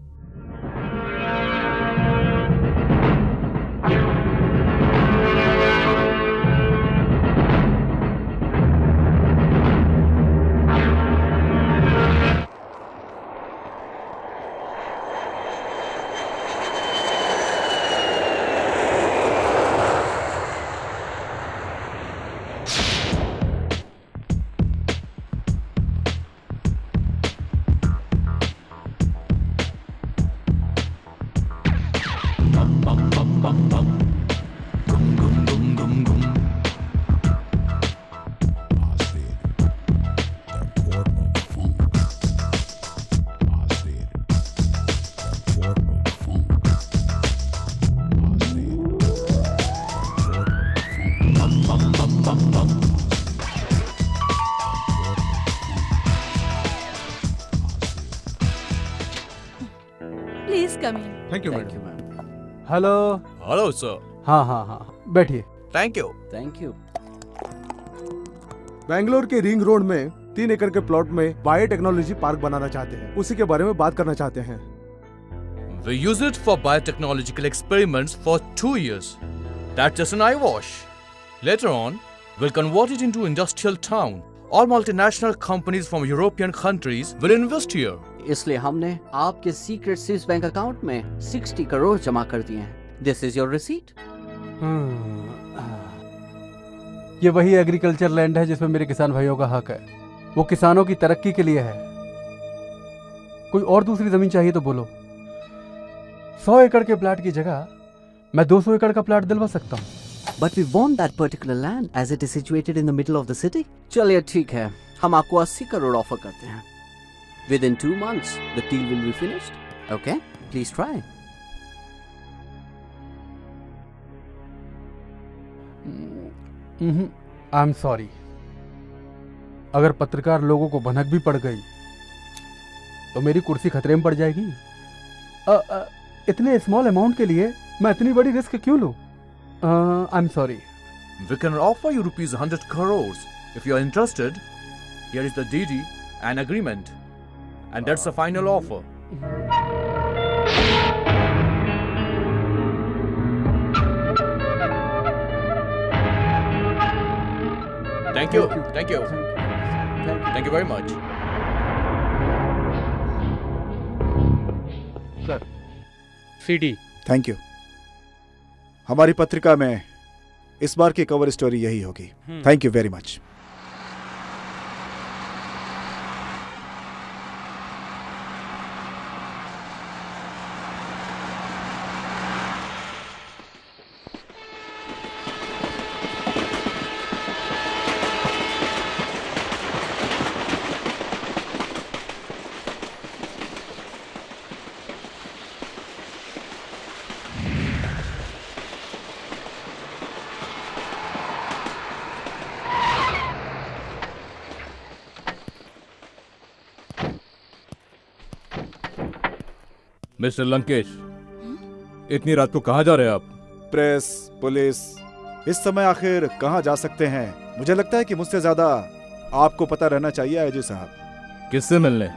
Come in. Thank you Thank you, madam. Hello. Hello sir. हाँ हाँ हाँ, बैठिए। Thank you. Thank you. Bangalore के रिंग रोड में 3 एकड़ के प्लॉट में बायोटेक्नोलॉजी पार्क बनाना चाहते हैं, उसी के बारे में बात करना चाहते हैं। We use it for biotechnological experiments for 2 years. That's just an eyewash. Later on, we'll convert it into industrial town. All multinational companies from European countries will invest here. इसलिए हमने आपके सीक्रेट स्विस बैंक अकाउंट में 60 करोड़ जमा कर दिए हैं। This is your receipt. ये वही एग्रीकल्चर लैंड है जिसमें मेरे किसान भाइयों का हक है। वो किसानों की तरक्की के लिए है। कोई और दूसरी जमीन चाहिए तो बोलो। 100 एकड़ के प्लाट की जगह मैं 200 एकड़ का प्लाट दिलवा सकता हूँ। But we want that particular land as it is situated in the middle of the city. चलिए ठीक है, हम आपको 80 करोड़ ऑफर करते हैं। Within 2 months, the deal will be finished. Okay? Please try. I'm sorry. अगर पत्रकार लोगों को भनक भी पड़ गई तो मेरी कुर्सी खतरे में पड़ जाएगी। इतने स्मॉल अमाउंट के लिए मैं इतनी बड़ी रिस्क क्यों लूं? I'm sorry. We can offer you rupees 100 crores. If you are interested, here is the DD and agreement. And that's the final offer. Thank you. Thank you. Thank you very much. Sir. CD. Thank you. हमारी पत्रिका में इस बार की cover story यही होगी। Thank you very much. Mister Lankesh, इतनी रात को कहाँ जा रहे हैं आप? प्रेस, पुलिस, इस समय आखिर कहाँ जा सकते हैं? मुझे लगता है कि मुझसे ज्यादा आपको पता रहना चाहिए आईजी साहब। किससे मिलने?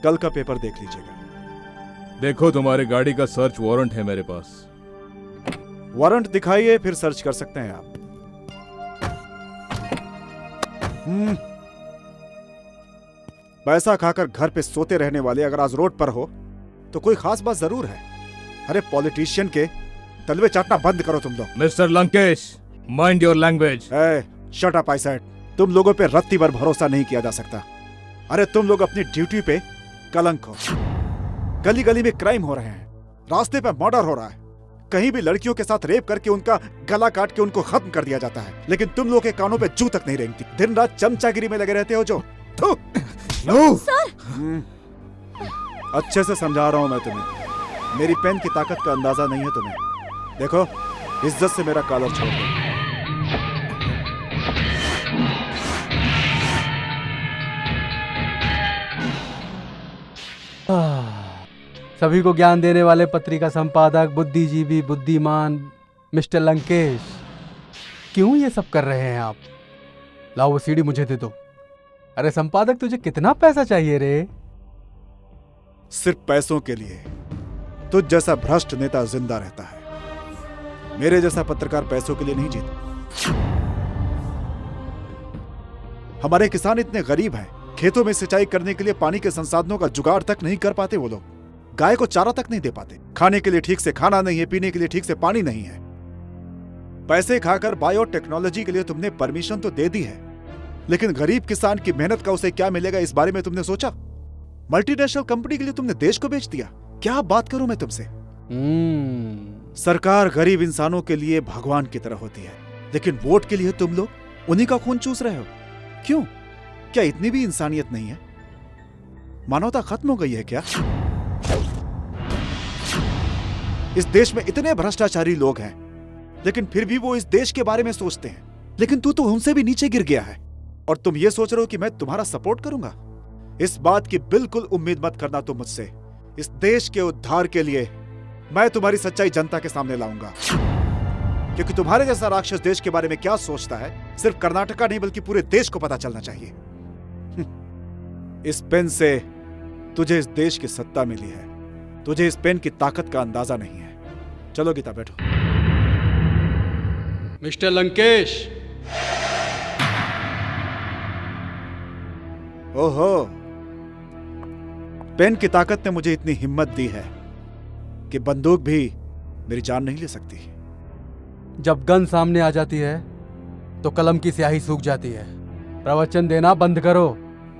कल का पेपर देख लीजिएगा। देखो, तुम्हारी गाड़ी का सर्च वारंट है मेरे पास। वारंट दिखाइए, फिर सर्च कर सकते हैं आप। पैसा खाकर घर पे सोते रहने वाले अगर आज रोड पर हो तो कोई खास बात जरूर है। अरे पॉलिटिशियन के तलवे चाटना बंद करो तुम लोग। Mister Lankesh, mind your language. Shut up I said. तुम लोगों पे रत्ती भर भरोसा नहीं किया जा सकता। अरे तुम लोग अपनी ड्यूटी पे कलंक हो। गली गली में क्राइम हो रहे हैं, रास्ते पे मर्डर हो रहा है, कहीं भी लड़कियों के साथ रेप करके उनका गला काट के उनको खत्म कर दिया जाता है, लेकिन तुम लोग के कानों पे जू तक नहीं रेंगती। दिन रात चमचागिरी में लगे रहते हो जो। सर! अच्छे से समझा रहा हूं मैं तुम्हें। मेरी पेन की ताकत का अंदाजा नहीं है तुम्हें। देखो, इज्जत से मेरा कॉलर छोड़ दो। सभी को ज्ञान देने वाले पत्रिका संपादक, बुद्धिजीवी, बुद्धिमान मिस्टर लंकेश, क्यों ये सब कर रहे हैं आप? लाओ वो सीडी मुझे दे दो। अरे संपादक, तुझे कितना पैसा चाहिए रे? सिर्फ पैसों के लिए तुझ जैसा भ्रष्ट नेता जिंदा रहता है। मेरे जैसा पत्रकार पैसों के लिए नहीं जीता। हमारे किसान इतने गरीब हैं, खेतों में सिंचाई करने के लिए पानी के संसाधनों का जुगाड़ तक नहीं कर पाते। वो लोग गाय को चारा तक नहीं दे पाते, खाने के लिए ठीक से खाना नहीं है, पीने के लिए ठीक से पानी नहीं है। पैसे खाकर बायोटेक्नोलॉजी के लिए तुमने परमिशन तो दे दी है, लेकिन गरीब किसान की मेहनत का उसे क्या मिलेगा इस बारे में तुमने सोचा? मल्टीनेशनल कंपनी के लिए तुमने देश को बेच दिया। क्या बात करूं मैं तुमसे? सरकार गरीब इंसानों के लिए भगवान की तरह होती है, लेकिन वोट के लिए तुम लोग उन्हीं का खून चूस रहे हो। क्यों? क्या इतनी भी इंसानियत नहीं है? मानवता खत्म हो गई है क्या? इस देश में इतने भ्रष्टाचारी लोग हैं, लेकिन फिर भी वो इस देश के बारे में सोचते हैं। लेकिन तू तो उनसे भी नीचे गिर गया है और तुम ये सोच रहे हो कि मैं तुम्हारा सपोर्ट करूंगा। इस बात की बिल्कुल उम्मीद मत करना तुम मुझसे। इस देश के उद्धार के लिए मैं तुम्हारी सच्चाई जनता के सामने लाऊंगा, क्योंकि तुम्हारे जैसा राक्षस देश के बारे में क्या सोचता है सिर्फ कर्नाटका नहीं बल्कि पूरे देश को पता चलना चाहिए। इस पेन से तुझे इस देश की सत्ता मिली है, तुझे इस पेन की ताकत का अंदाजा नहीं है। चलो गीता बैठो। मिस्टर लंकेश। ओहो, पेन की ताकत ने मुझे इतनी हिम्मत दी है कि बंदूक भी मेरी जान नहीं ले सकती। जब गन सामने आ जाती है तो कलम की स्याही सूख जाती है। प्रवचन देना बंद करो।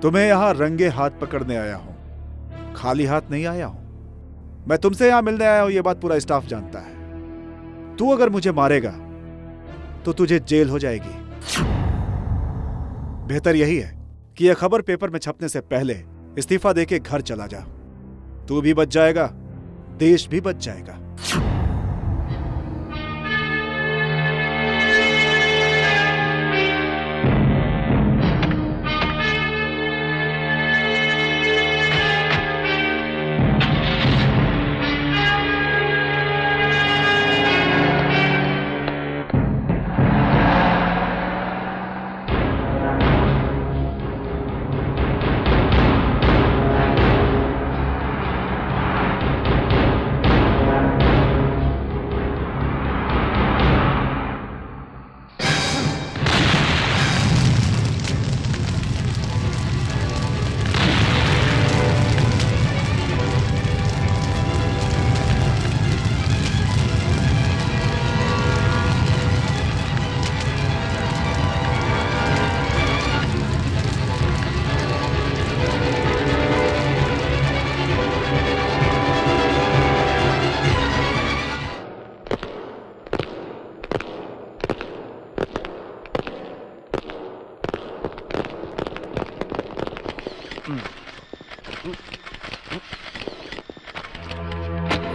तुम्हें यहां रंगे हाथ पकड़ने आया हूं, खाली हाथ नहीं आया हूं। मैं तुमसे यहां मिलने आया हूं, यह बात पूरा स्टाफ जानता है। तू अगर मुझे मारेगा तो तुझे जेल हो जाएगी। बेहतर यही है कि यह खबर पेपर में छपने से पहले इस्तीफा देके घर चला जा। तू भी बच जाएगा, देश भी बच जाएगा।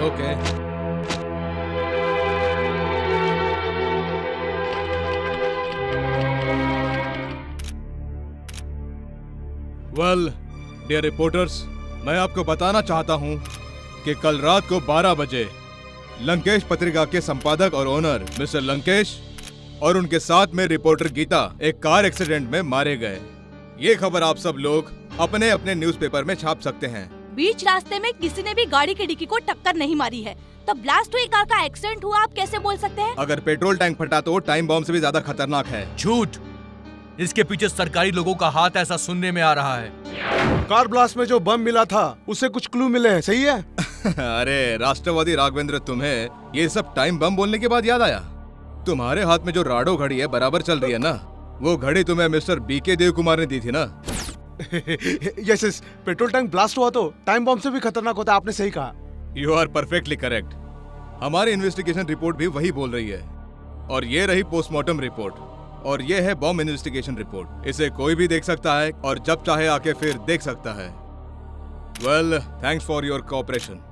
Okay. वेल डियर रिपोर्टर्स, मैं आपको बताना चाहता हूं कि कल रात को 12 बजे लंकेश पत्रिका के संपादक और ओनर मिस्टर लंकेश और उनके साथ में रिपोर्टर गीता एक कार एक्सीडेंट में मारे गए। ये खबर आप सब लोग अपने अपने न्यूज़पेपर में छाप सकते हैं। बीच रास्ते में किसी ने भी गाड़ी की डिक्की को टक्कर नहीं मारी है, तो ब्लास्ट हुई कार का एक्सीडेंट हुआ, आप कैसे बोल सकते हैं? अगर पेट्रोल टैंक फटा तो टाइम बॉम्ब से भी ज्यादा खतरनाक है। झूठ। इसके पीछे सरकारी लोगों का हाथ, ऐसा सुनने में आ रहा है। कार ब्लास्ट में जो बम मिला था उससे कुछ क्लू मिले हैं, सही है? अरे राष्ट्रवादी राघवेंद्र, तुम्हें ये सब टाइम बम बोलने के बाद याद आया। तुम्हारे हाथ में जो राडो घड़ी है बराबर चल रही है ना? वो घड़ी तुम्हें मिस्टर बीके देव कुमार ने दी थी ना? यस, पेट्रोल टैंक ब्लास्ट हुआ तो टाइम बम से भी खतरनाक होता है, आपने सही कहा। You are perfectly correct. हमारी इन्वेस्टिगेशन रिपोर्ट भी वही बोल रही है। और ये रही पोस्टमार्टम रिपोर्ट, और ये है बॉम्ब इन्वेस्टिगेशन रिपोर्ट। इसे कोई भी देख सकता है और जब चाहे आके फिर देख सकता है। Well, thanks for your cooperation.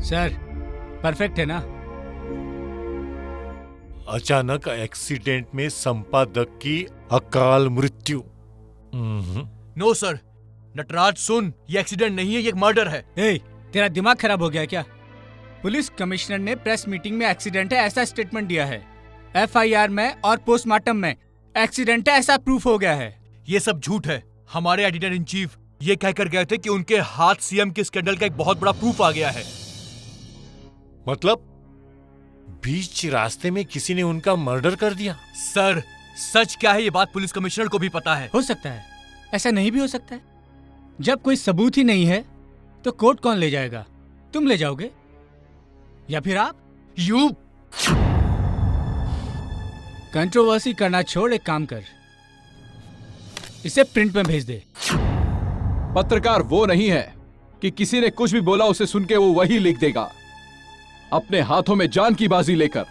Sir, perfect है ना? अचानक एक्सीडेंट में संपादक की अकाल मृत्यु। नो सर, नटराज सुन, ये एक्सीडेंट नहीं है, ये एक मर्डर है। ए, तेरा दिमाग खराब हो गया क्या? पुलिस कमिश्नर ने प्रेस मीटिंग में एक्सीडेंट है ऐसा स्टेटमेंट दिया है। एफआईआर में और पोस्टमार्टम में एक्सीडेंट है ऐसा प्रूफ हो गया है। ये सब झूठ है। हमारे एडिटर इन चीफ ये कहकर गए थे कि उनके हाथ सीएम के स्कैंडल का एक बहुत बड़ा प्रूफ आ गया है। मतलब बीच रास्ते में किसी ने उनका मर्डर कर दिया? सर, सच क्या है ये बात पुलिस कमिश्नर को भी पता है। हो सकता है, ऐसा नहीं भी हो सकता है। जब कोई सबूत ही नहीं है तो कोर्ट कौन ले जाएगा? तुम ले जाओगे या फिर आप? यू कंट्रोवर्सी करना छोड़, एक काम कर, इसे प्रिंट में भेज दे। पत्रकार वो नहीं है कि किसी ने कुछ भी बोला उसे सुन के वो वही लिख देगा। अपने हाथों में जान की बाजी लेकर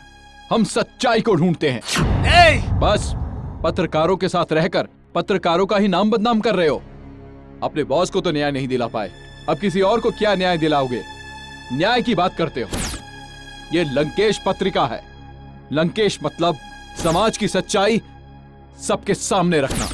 हम सच्चाई को ढूंढते हैं। बस पत्रकारों के साथ रहकर पत्रकारों का ही नाम बदनाम कर रहे हो। अपने बॉस को तो न्याय नहीं दिला पाए, अब किसी और को क्या न्याय दिलाओगे? न्याय की बात करते हो। ये लंकेश पत्रिका है। लंकेश मतलब समाज की सच्चाई सबके सामने रखना।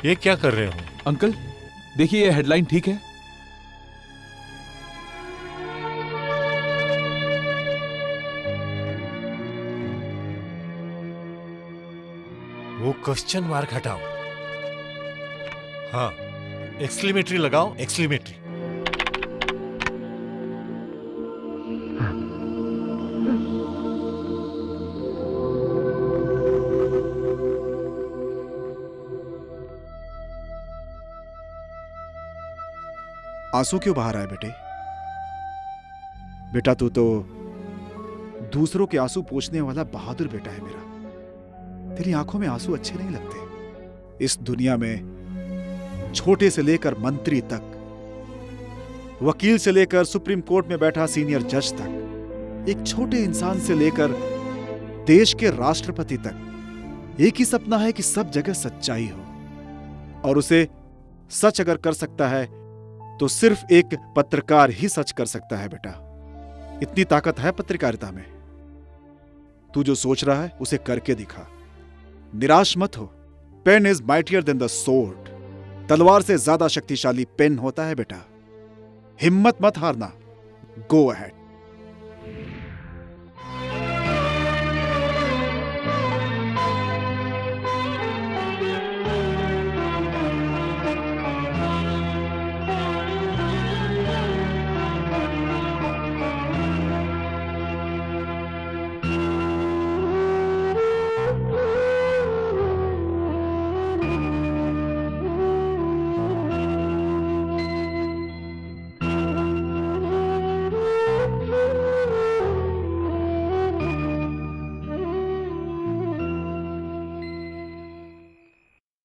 ये क्या कर रहे हो? अंकल देखिए, ये हेडलाइन ठीक है? वो क्वेश्चन मार्क हटाओ। हाँ, एक्सक्लेमेटरी लगाओ, एक्सक्लेमेटरी। आंसू क्यों बाहर आए बेटे? बेटा तू तो दूसरों के आंसू पोंछने वाला बहादुर बेटा है मेरा। तेरी आंखों में आंसू अच्छे नहीं लगते। इस दुनिया में छोटे से लेकर मंत्री तक, वकील से लेकर सुप्रीम कोर्ट में बैठा सीनियर जज तक, एक छोटे इंसान से लेकर देश के राष्ट्रपति तक एक ही सपना है कि सब जगह सच्चाई हो। और उसे सच अगर कर सकता है तो सिर्फ एक पत्रकार ही सच कर सकता है बेटा। इतनी ताकत है पत्रकारिता में। तू जो सोच रहा है उसे करके दिखा। निराश मत हो। Pen is mightier than the sword. तलवार से ज्यादा शक्तिशाली पेन होता है बेटा। हिम्मत मत हारना। Go ahead.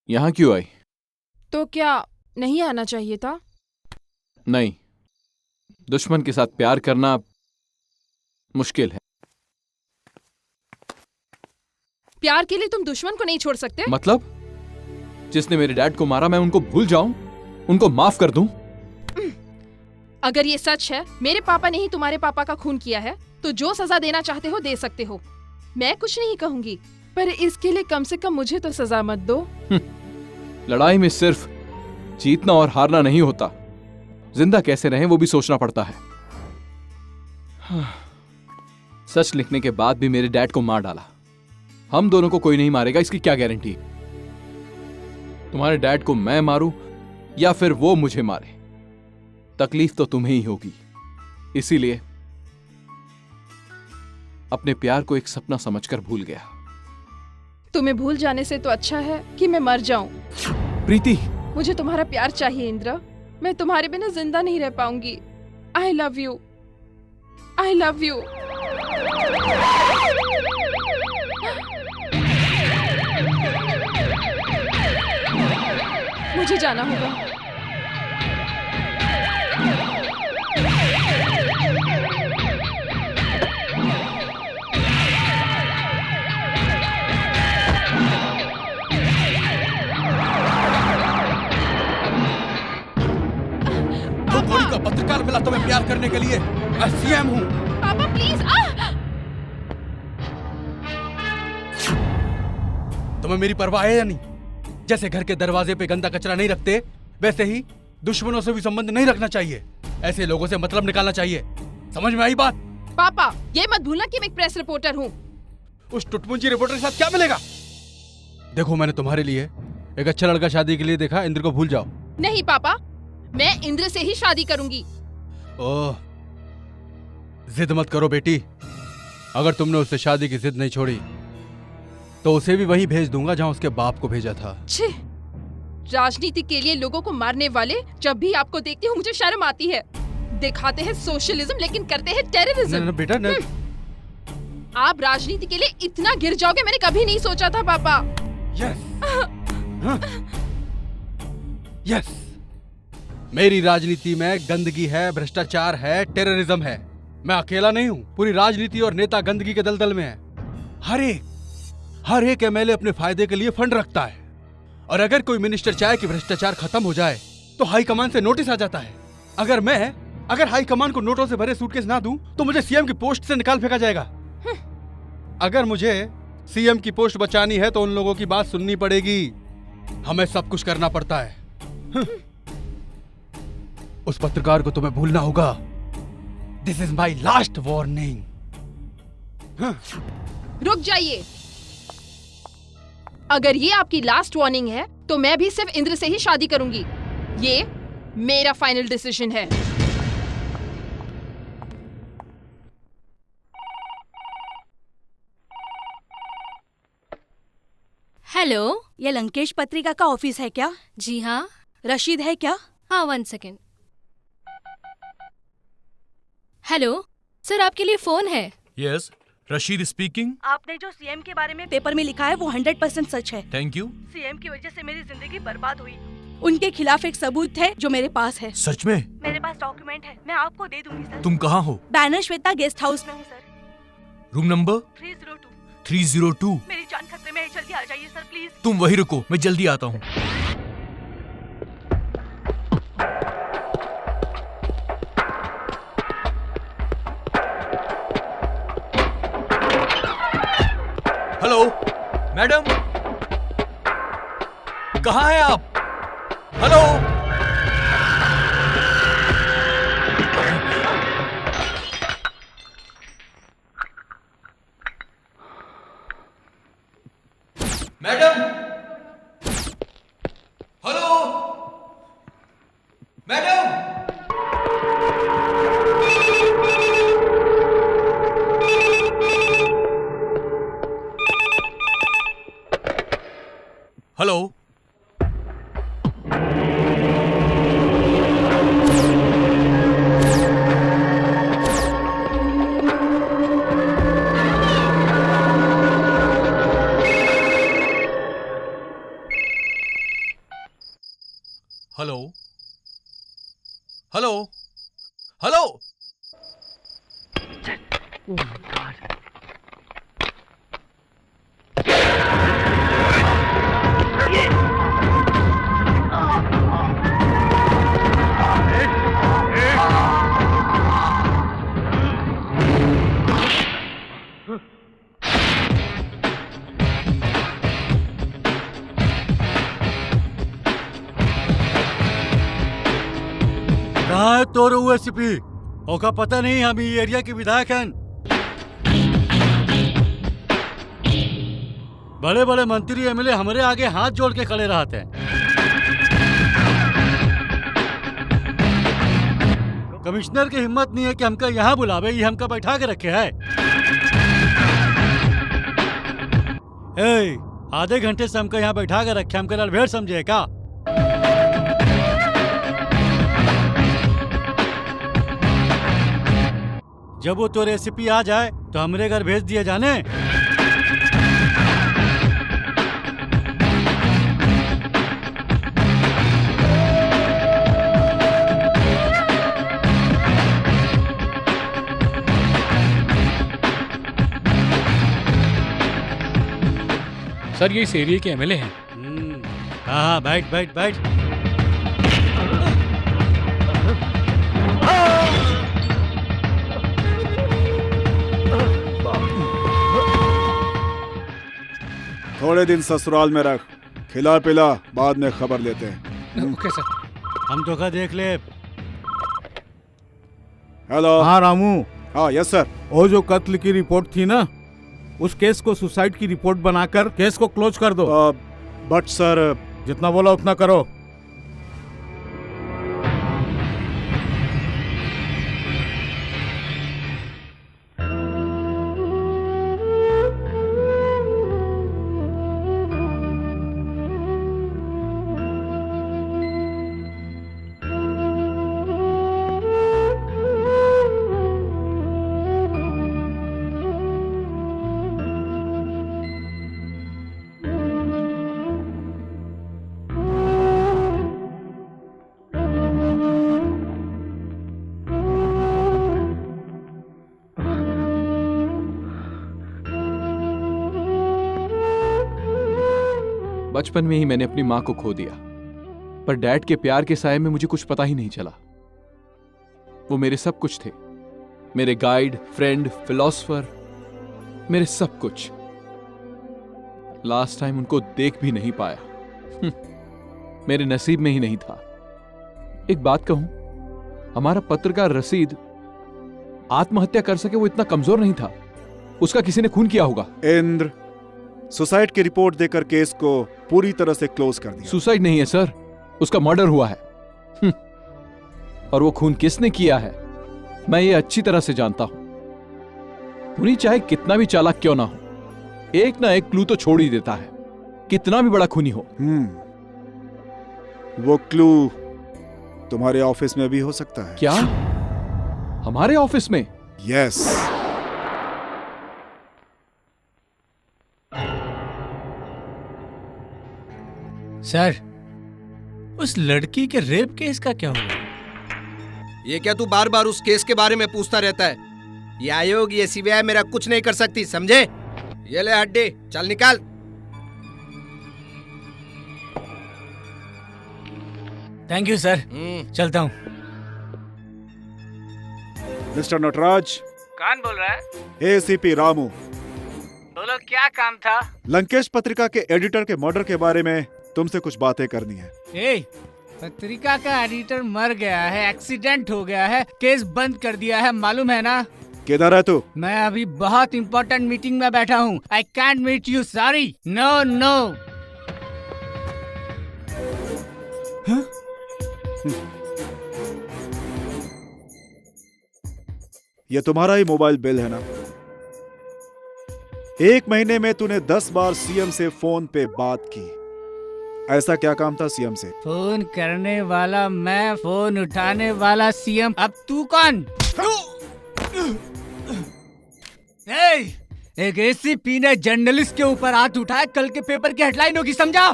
यहां क्यों आई? तो क्या नहीं आना चाहिए था? नहीं, दुश्मन के साथ प्यार करना मुश्किल है। प्यार के लिए तुम दुश्मन को नहीं छोड़ सकते? मतलब जिसने मेरे डैड को मारा मैं उनको भूल जाऊं, उनको माफ कर दूं? अगर ये सच है मेरे पापा ने ही तुम्हारे पापा का खून किया है तो जो सजा देना चाहते हो दे सकते हो। मैं कुछ नहीं कहूंगी, पर इसके लिए कम से कम मुझे तो सजा मत दो। लड़ाई में सिर्फ जीतना और हारना नहीं होता, जिंदा कैसे रहें वो भी सोचना पड़ता है। सच लिखने के बाद भी मेरे डैड को मार डाला। हम दोनों को कोई नहीं मारेगा, इसकी क्या गारंटी? तुम्हारे डैड को मैं मारूं या फिर वो मुझे मारे, तकलीफ तो तुम्हें ही होगी। इसीलिए अपने प्यार को एक सपना समझकर भूल गया। तुम्हें भूल जाने से तो अच्छा है कि मैं मर जाऊं। प्रीति, मुझे तुम्हारा प्यार चाहिए इंद्र। मैं तुम्हारे बिना जिंदा नहीं रह पाऊंगी। I love you, I love you. मुझे जाना होगा। पत्रकार मिला तुम्हें प्यार करने के लिए। मैं सीएम हूँ। पापा प्लीज। तुम्हें मेरी परवाह है या नहीं? जैसे घर के दरवाजे पे गंदा कचरा नहीं रखते, वैसे ही दुश्मनों से भी संबंध नहीं रखना चाहिए। ऐसे लोगों से मतलब निकालना चाहिए। समझ में आई बात? पापा ये मत भूलना कि मैं एक प्रेस रिपोर्टर हूँ। उस टुटमुंजी रिपोर्टर के साथ क्या मिलेगा? देखो, मैंने तुम्हारे लिए एक अच्छा लड़का शादी के लिए देखा। इंद्र को भूल जाओ। नहीं पापा, मैं इंद्र से ही शादी करूंगी। ओह, जिद मत करो बेटी। अगर तुमने उससे शादी की जिद नहीं छोड़ी तो उसे भी वहीं भेज दूंगा जहां उसके बाप को भेजा था। छी, राजनीति के लिए लोगों को मारने वाले, जब भी आपको देखती हूँ मुझे शर्म आती है। दिखाते हैं सोशलिज्म लेकिन करते हैं टेररिज्म। बेटा न... आप राजनीति के लिए इतना गिर जाओगे मैंने कभी नहीं सोचा था पापा। यस, मेरी राजनीति में गंदगी है, भ्रष्टाचार है, टेररिज्म है। मैं अकेला नहीं हूँ, पूरी राजनीति और नेता गंदगी के दलदल में है। हर एक एमएलए अपने फायदे के लिए फंड रखता है, और अगर कोई मिनिस्टर चाहे कि भ्रष्टाचार खत्म हो जाए तो हाईकमान से नोटिस आ जाता है। अगर हाईकमान को नोटों से भरे सूटकेस ना दूं तो मुझे सीएम की पोस्ट से निकाल फेंका जाएगा। अगर मुझे सीएम की पोस्ट बचानी है तो उन लोगों की बात सुननी पड़ेगी। हमें सब कुछ करना पड़ता है। उस पत्रकार को तुम्हें भूलना होगा। This is my last warning. रुक जाइए, अगर ये आपकी लास्ट वार्निंग है तो मैं भी सिर्फ इंद्र से ही शादी करूंगी। ये मेरा फाइनल डिसीजन है। हेलो, ये लंकेश पत्रिका का ऑफिस है क्या? जी हाँ। रशीद है क्या? हाँ, 1 सेकेंड। हेलो सर, आपके लिए फोन है। Yes, Rashid speaking. आपने जो सीएम के बारे में पेपर में लिखा है वो 100% सच है। Thank you. सीएम की वजह से मेरी जिंदगी बर्बाद हुई। उनके खिलाफ एक सबूत है जो मेरे पास है। सच में? मेरे पास डॉक्यूमेंट है, मैं आपको दे दूंगी सर। तुम कहाँ हो? बैनर श्वेता गेस्ट हाउस में हूँ सर। Room number 302। मेरी जान खतरे में है, जल्दी आ जाइए सर प्लीज। तुम वहीं रुको, मैं जल्दी आता हूँ। हेलो मैडम, कहाँ हैं आप? Hello, madam, hello madam. Hello, hello, hello, hello. कहाँ है तोर एसपी? ओका पता नहीं हम ये एरिया के विधायक हैं। बड़े बड़े मंत्री एमएलए हमारे आगे हाथ जोड़ के खड़े रहते हैं। कमिश्नर की हिम्मत नहीं है कि हमका यहाँ बुलावे, ये हमका बैठा के रखे है। आधे घंटे से हमका यहाँ बैठा के रखे, हमका लड़भेड़ समझे का? जब वो तो रेसिपी आ जाए तो हमरे घर भेज दिए जाने। सर ये इस एरिया के एमएलए हैं। हाँ, बैठ बैठ बैठ। थोड़े दिन ससुराल में रख, खिला पिला, बाद में खबर लेते हैं। Okay sir. हम तो का देख ले। हेलो। हाँ रामू। हाँ यस सर। वो जो कत्ल की रिपोर्ट थी ना, उस केस को सुसाइड की रिपोर्ट बनाकर केस को क्लोज कर दो। बट सर, जितना बोला उतना करो। बचपन में ही मैंने अपनी मां को खो दिया, पर डैड के प्यार के साये में मुझे कुछ पता ही नहीं चला। वो मेरे सब कुछ थे, मेरे गाइड, फ्रेंड, फिलोसोफर, मेरे सब कुछ। लास्ट टाइम उनको देख भी नहीं पाया। मेरे नसीब में ही नहीं था। एक बात कहूं, हमारा पत्रकार रसीद आत्महत्या कर सके वो इतना कमजोर नहीं था। उसका किसी ने खून किया होगा। इंद्र, सुसाइड की रिपोर्ट देकर केस को पूरी तरह से क्लोज कर दिया। सुसाइड नहीं है सर, उसका मर्डर हुआ है। और वो खून किसने किया है मैं ये अच्छी तरह से जानता हूं। पुनी चाहे कितना भी चालाक क्यों ना हो, एक ना एक क्लू तो छोड़ ही देता है, कितना भी बड़ा खूनी हो। वो क्लू तुम्हारे ऑफिस में भी हो सकता है। क्या? हमारे ऑफिस में? यस। सर, उस लड़की के रेप केस का क्या हुआ? ये क्या तू बार बार उस केस के बारे में पूछता रहता है? ये आयोग, ये सीबीआई मेरा कुछ नहीं कर सकती, समझे? ये ले हड्डी, चल निकाल। थैंक यू सर, चलता हूँ। मिस्टर नटराज। कौन बोल रहा है? एसीपी रामू। बोलो, क्या काम था? लंकेश पत्रिका के एडिटर के मर्डर के बारे में तुमसे कुछ बातें करनी है। पत्रिका का एडिटर मर गया है, एक्सीडेंट हो गया है, केस बंद कर दिया है, मालूम है ना? किधर है तू? मैं अभी बहुत इम्पोर्टेंट मीटिंग में बैठा हूँ। I can't meet you, sorry. No no. ये तुम्हारा ही मोबाइल बिल है ना? एक महीने में तूने 10 बार सीएम से फोन पे बात की। ऐसा क्या काम था सीएम से? फोन करने वाला मैं, फोन उठाने वाला सीएम। अब तू कौन? एक एसीपी ने जर्नलिस्ट के ऊपर हाथ उठाया, कल के पेपर की हेडलाइन होगी, समझा?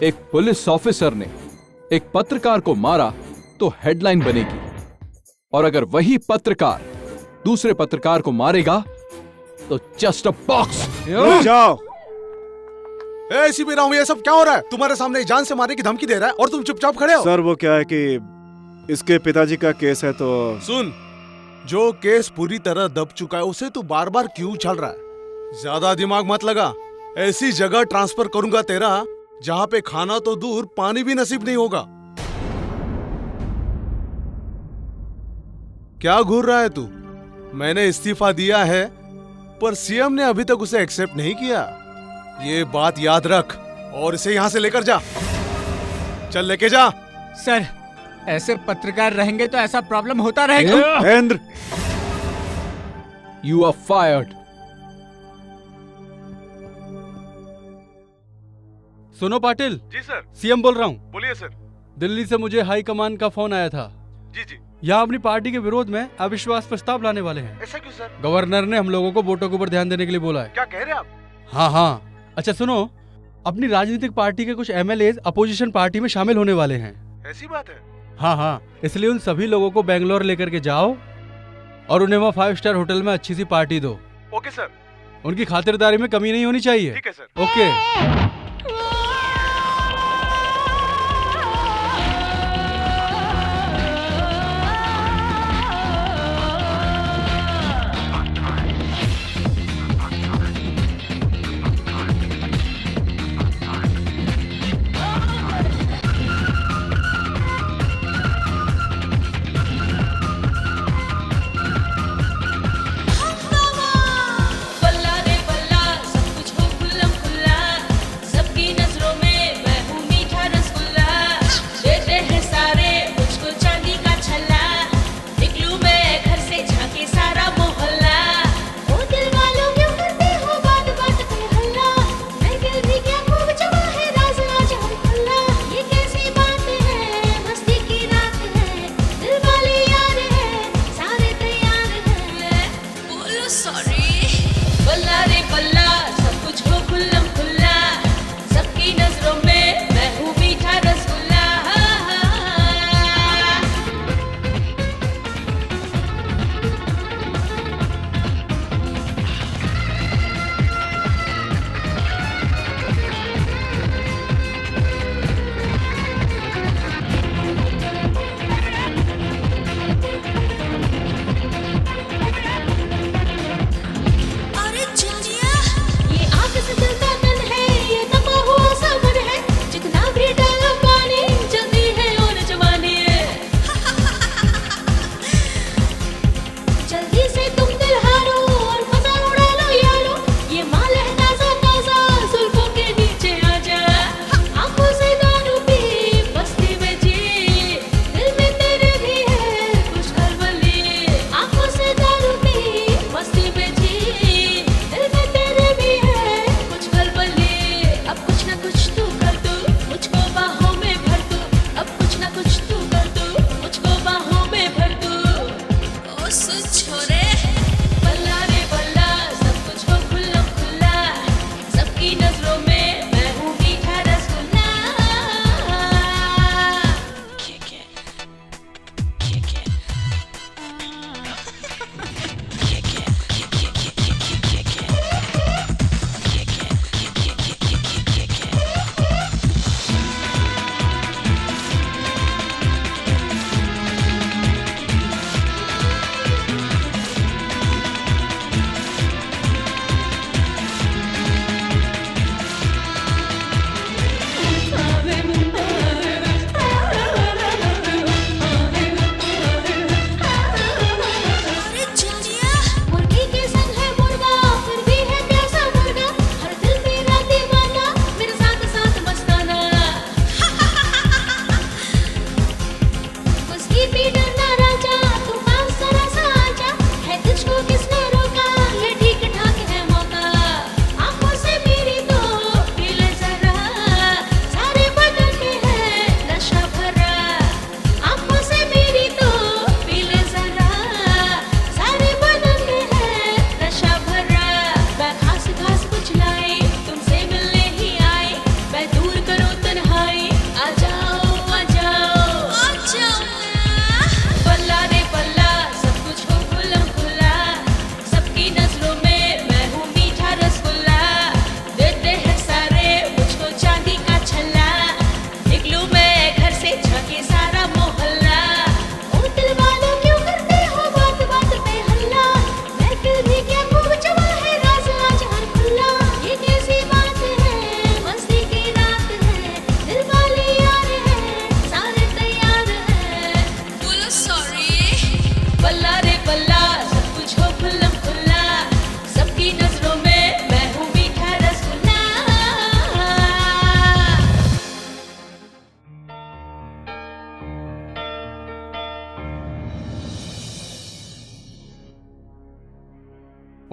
एक पुलिस ऑफिसर ने एक पत्रकार को मारा तो हेडलाइन बनेगी, और अगर वही पत्रकार दूसरे पत्रकार को मारेगा तो जस्ट अ बॉक्स। जाओ। एसीपी रामू, ये सब क्या हो रहा है? तुम्हारे सामने जान से मारने की धमकी दे रहा है और तुम चुपचाप खड़े हो। सर, वो क्या है कि इसके पिताजी का केस है तो। सुन, जो केस पूरी तरह दब चुका है उसे तू बार बार क्यों उछाल रहा है? ज्यादा दिमाग मत लगा। ऐसी जगह ट्रांसफर करूंगा तेरा जहाँ पे खाना तो दूर, पानी भी नसीब नहीं होगा। क्या घूर रहा है तू? मैंने इस्तीफा दिया है, पर सीएम ने अभी तक उसे एक्सेप्ट नहीं किया। ये बात याद रख और इसे यहाँ से लेकर जा। चल, लेके जा। सर, ऐसे पत्रकार रहेंगे तो ऐसा प्रॉब्लम होता रहेगा। Indra, you are fired. सुनो पाटिल। जी सर। सीएम बोल रहा हूँ। बोलिए सर। दिल्ली से मुझे हाई कमान का फोन आया था। जी जी। यहाँ अपनी पार्टी के विरोध में अविश्वास प्रस्ताव लाने वाले हैं। ऐसा क्यों सर? गवर्नर ने हम लोगों को वोटों के ऊपर ध्यान देने के लिए बोला है। क्या कह रहे हैं आप? हाँ हाँ। अच्छा सुनो, अपनी राजनीतिक पार्टी के कुछ एमएलए अपोजिशन पार्टी में शामिल होने वाले हैं। ऐसी बात है? हाँ हाँ, इसलिए उन सभी लोगों को बेंगलोर लेकर के जाओ और उन्हें वहाँ 5 स्टार होटल में अच्छी सी पार्टी दो। Okay sir. उनकी खातिरदारी में कमी नहीं होनी चाहिए। ठीक है सर। ओके। बल्ला रे बल्ला, सब कुछ हो खुल्लम खुल्ला,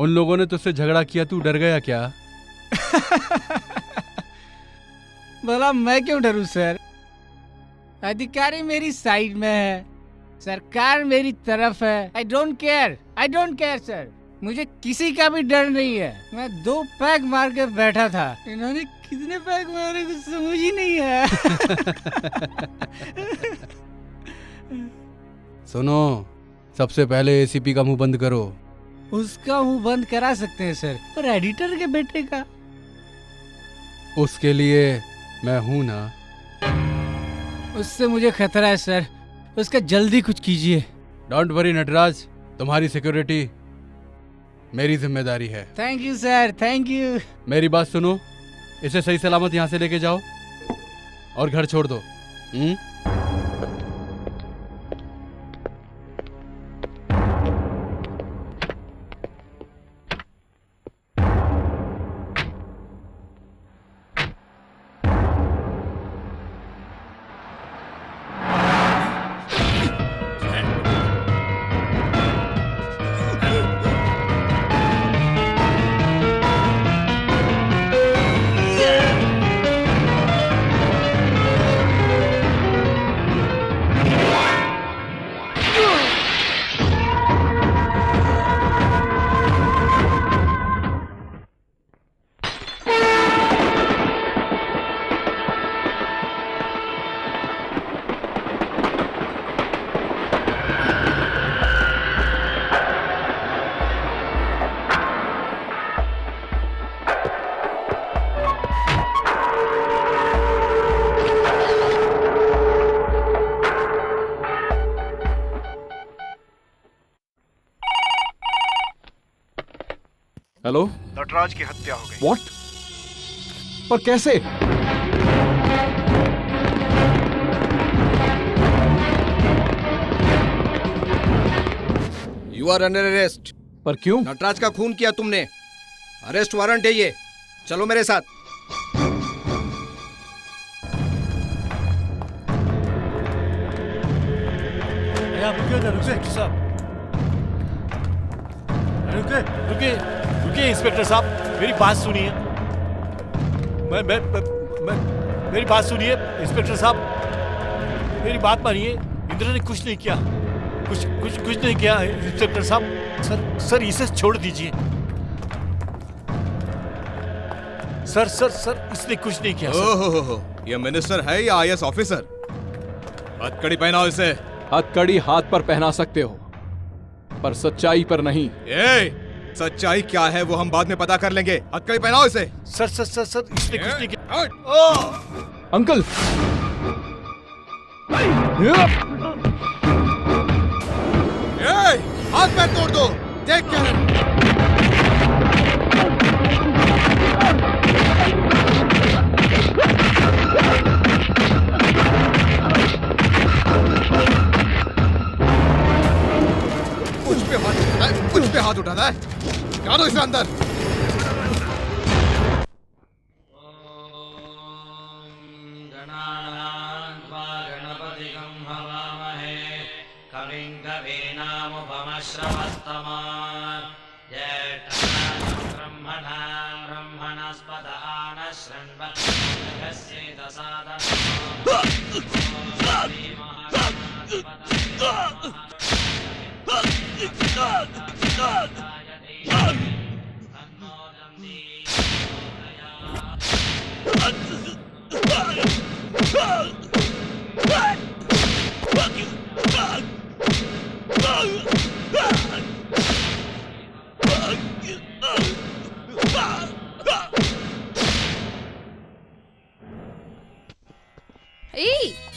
उन लोगों ने तुझसे झगड़ा किया, तू डर गया क्या? भला मैं क्यों डरूं सर? अधिकारी मेरी साइड में है, सरकार मेरी तरफ है। आई डोंट केयर सर, मुझे किसी का भी डर नहीं है। मैं 2 पैग मार के बैठा था, इन्होंने कितने पैग मारे कुछ समझ ही नहीं है। सुनो, सबसे पहले एसीपी का मुंह बंद करो। उसका मुंह बंद करा सकते हैं सर, पर एडिटर के बेटे का? उसके लिए मैं हूं ना। उससे मुझे खतरा है सर, उसका जल्दी कुछ कीजिए। डोंट वरी नटराज, तुम्हारी सिक्योरिटी मेरी जिम्मेदारी है। Thank you sir, thank you. मेरी बात सुनो, इसे सही सलामत यहाँ से लेके जाओ और घर छोड़ दो। हेलो, नटराज की हत्या हो गई। व्हाट? पर कैसे? You are under arrest. पर क्यों? नटराज का खून किया तुमने, अरेस्ट वारंट है ये। चलो मेरे साथ। रुकिए इंस्पेक्टर साहब, मेरी बात सुनिए। मेरी बात सुनिए इंस्पेक्टर साहब, मेरी बात मानिए। इंद्र ने कुछ नहीं किया, कुछ नहीं किया इंस्पेक्टर साहब। सर इसे छोड़ दीजिए। सर इसने कुछ नहीं किया। ओहो, ये मिनिस्टर है या IAS ऑफिसर? हथकड़ी पहनाओ इसे। हथकड़ी हाथ पर पहना सकते हो, पर सच्चाई पर नहीं। सच्चाई क्या है वो हम बाद में पता कर लेंगे। हथकड़ी पहनाओ इसे। सर इसने कुछ नहीं किया। अंकल, हाथ पैर तोड़ दो, देख क्या है। कुछ पे हाथ उठाता है, क्या दो इसे अंदर।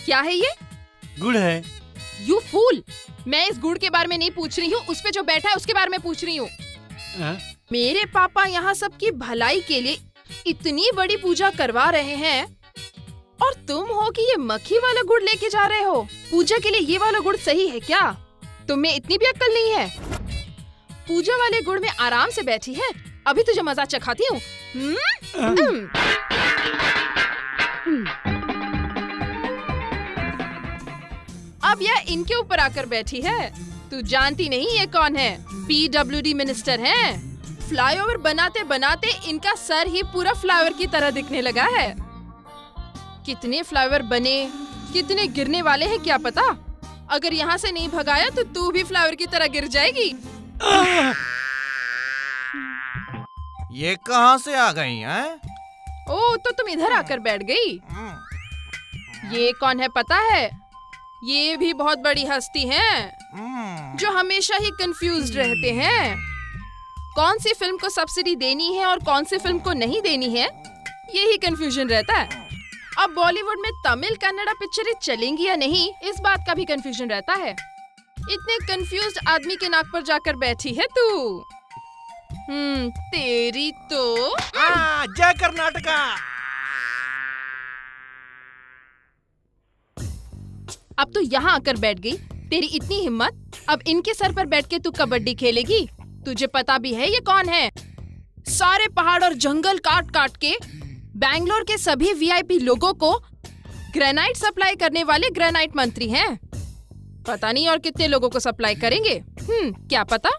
क्या है ये? गुड़ है। यू फूल, मैं इस गुड़ के बारे में नहीं पूछ रही हूँ, उस पे जो बैठा है उसके बारे में पूछ रही हूँ। मेरे पापा यहाँ सबकी भलाई के लिए इतनी बड़ी पूजा करवा रहे हैं और तुम हो कि ये मक्खी वाला गुड़ लेके जा रहे हो। पूजा के लिए ये वाला गुड़ सही है क्या? तुम में इतनी भी अक्ल नहीं है? पूजा वाले गुड़ में आराम से बैठी है, अभी तुझे मजा चखाती हूँ। अब यह इनके ऊपर आकर बैठी है। तू जानती नहीं ये कौन है? PWD मिनिस्टर हैं। फ्लाईओवर बनाते बनाते इनका सर ही पूरा फ्लाईओवर की तरह दिखने लगा है। कितने फ्लाईओवर बने, कितने गिरने वाले हैं क्या पता। अगर यहाँ से नहीं भगाया तो तू भी फ्लाईओवर की तरह गिर जाएगी। ये कहाँ से आ गई हैं? ओ, तो तुम इधर आकर बैठ गई। ये कौन है पता है? ये भी बहुत बड़ी हस्ती हैं, जो हमेशा ही कंफ्यूज्ड रहते हैं। कौन सी फिल्म को सब्सिडी देनी है और कौन सी फिल्म को नहीं देनी है, यही कंफ्यूजन रहता है। अब बॉलीवुड में तमिल कन्नड़ा पिक्चरें चलेंगी या नहीं, इस बात का भी कंफ्यूजन रहता है। इतने कंफ्यूज्ड आदमी के नाक पर जाकर बैठी है तू। तेरी तो जय कर्नाटका। अब तो यहाँ आकर बैठ गई। तेरी इतनी हिम्मत, अब इनके सर पर बैठ के तू कबड्डी खेलेगी? तुझे पता भी है ये कौन है? सारे पहाड़ और जंगल काट काट के बैंगलोर के सभी वीआईपी लोगों को ग्रेनाइट सप्लाई करने वाले ग्रेनाइट मंत्री हैं। पता नहीं और कितने लोगों को सप्लाई करेंगे। क्या पता।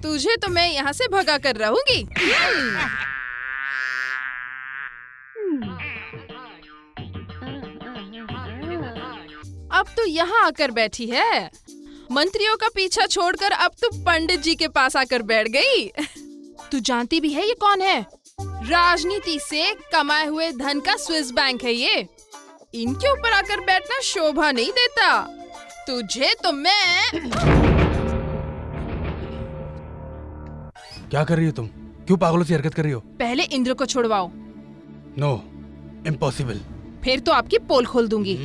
तुझे तो मैं यहाँ से भगा कर रहूंगी। अब तो यहाँ आकर बैठी है। मंत्रियों का पीछा छोड़कर अब तो पंडित जी के पास आकर बैठ गई। तू जानती भी है ये कौन है? राजनीति से कमाए हुए धन का स्विस बैंक है ये। इनके ऊपर आकर बैठना शोभा नहीं देता। तुझे तो मैं। क्या कर रही हो तुम? क्यों पागलों सी हरकत कर रही हो? पहले इंद्र को छुड़वाओ। No, impossible. फिर तो आपकी पोल खोल दूंगी।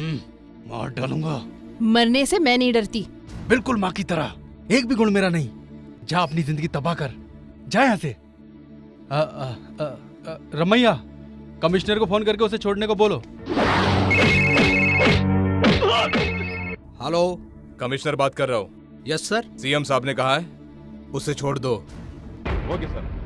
मार डालूंगा। मरने से मैं नहीं डरती। बिल्कुल माँ की तरह। एक भी गुण मेरा नहीं। जा अपनी जिंदगी तबाह कर। जा यहाँ से। रमैया, कमिश्नर को फोन करके उसे छोड़ने को बोलो। हेलो, कमिश्नर बात कर रहा हूँ। Yes sir. सीएम साहब ने कहा है उसे छोड़ दो। Okay sir.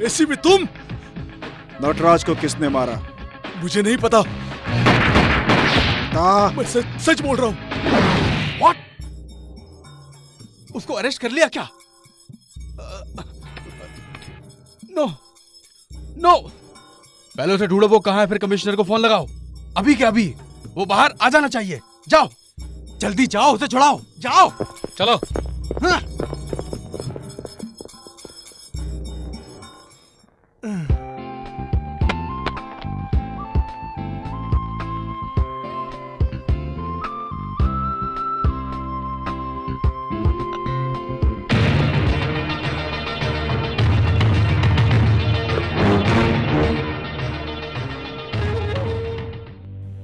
एसीपी तुम? नटराज को किसने मारा? मुझे नहीं पता। मैं सच बोल रहा हूँ। What? उसको अरेस्ट कर लिया क्या? No no. पहले उसे ढूंढो, वो कहाँ है, फिर कमिश्नर को फोन लगाओ। अभी क्या अभी? वो बाहर आ जाना चाहिए। जाओ जल्दी जाओ, उसे छुड़ाओ, जाओ। चलो। हाँ।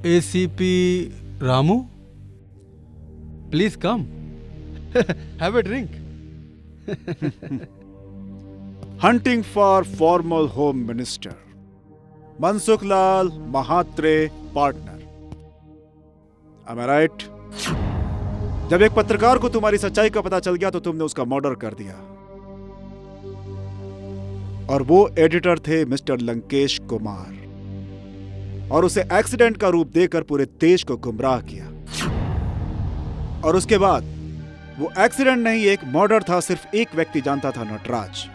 ACP Ramu, please come, have a drink. Hunting for formal home minister Mansukh Lal Mhatre partner. Am I right? जब एक पत्रकार को तुम्हारी सच्चाई का पता चल गया तो तुमने उसका मर्डर कर दिया, और वो एडिटर थे मिस्टर लंकेश कुमार, और उसे एक्सीडेंट का रूप देकर पूरे देश को गुमराह किया। और उसके बाद वो एक्सीडेंट नहीं, एक मर्डर था। सिर्फ एक व्यक्ति जानता था, नटराज,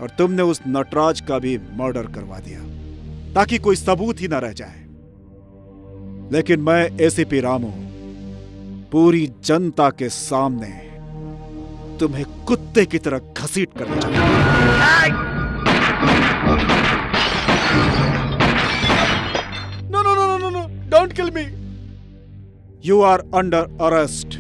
और तुमने उस नटराज का भी मर्डर करवा दिया ताकि कोई सबूत ही ना रह जाए। लेकिन मैं एसीपी रामू पूरी जनता के सामने तुम्हें कुत्ते की तरह घसीट करना चाहता हूं। No, don't kill me. You are under arrest.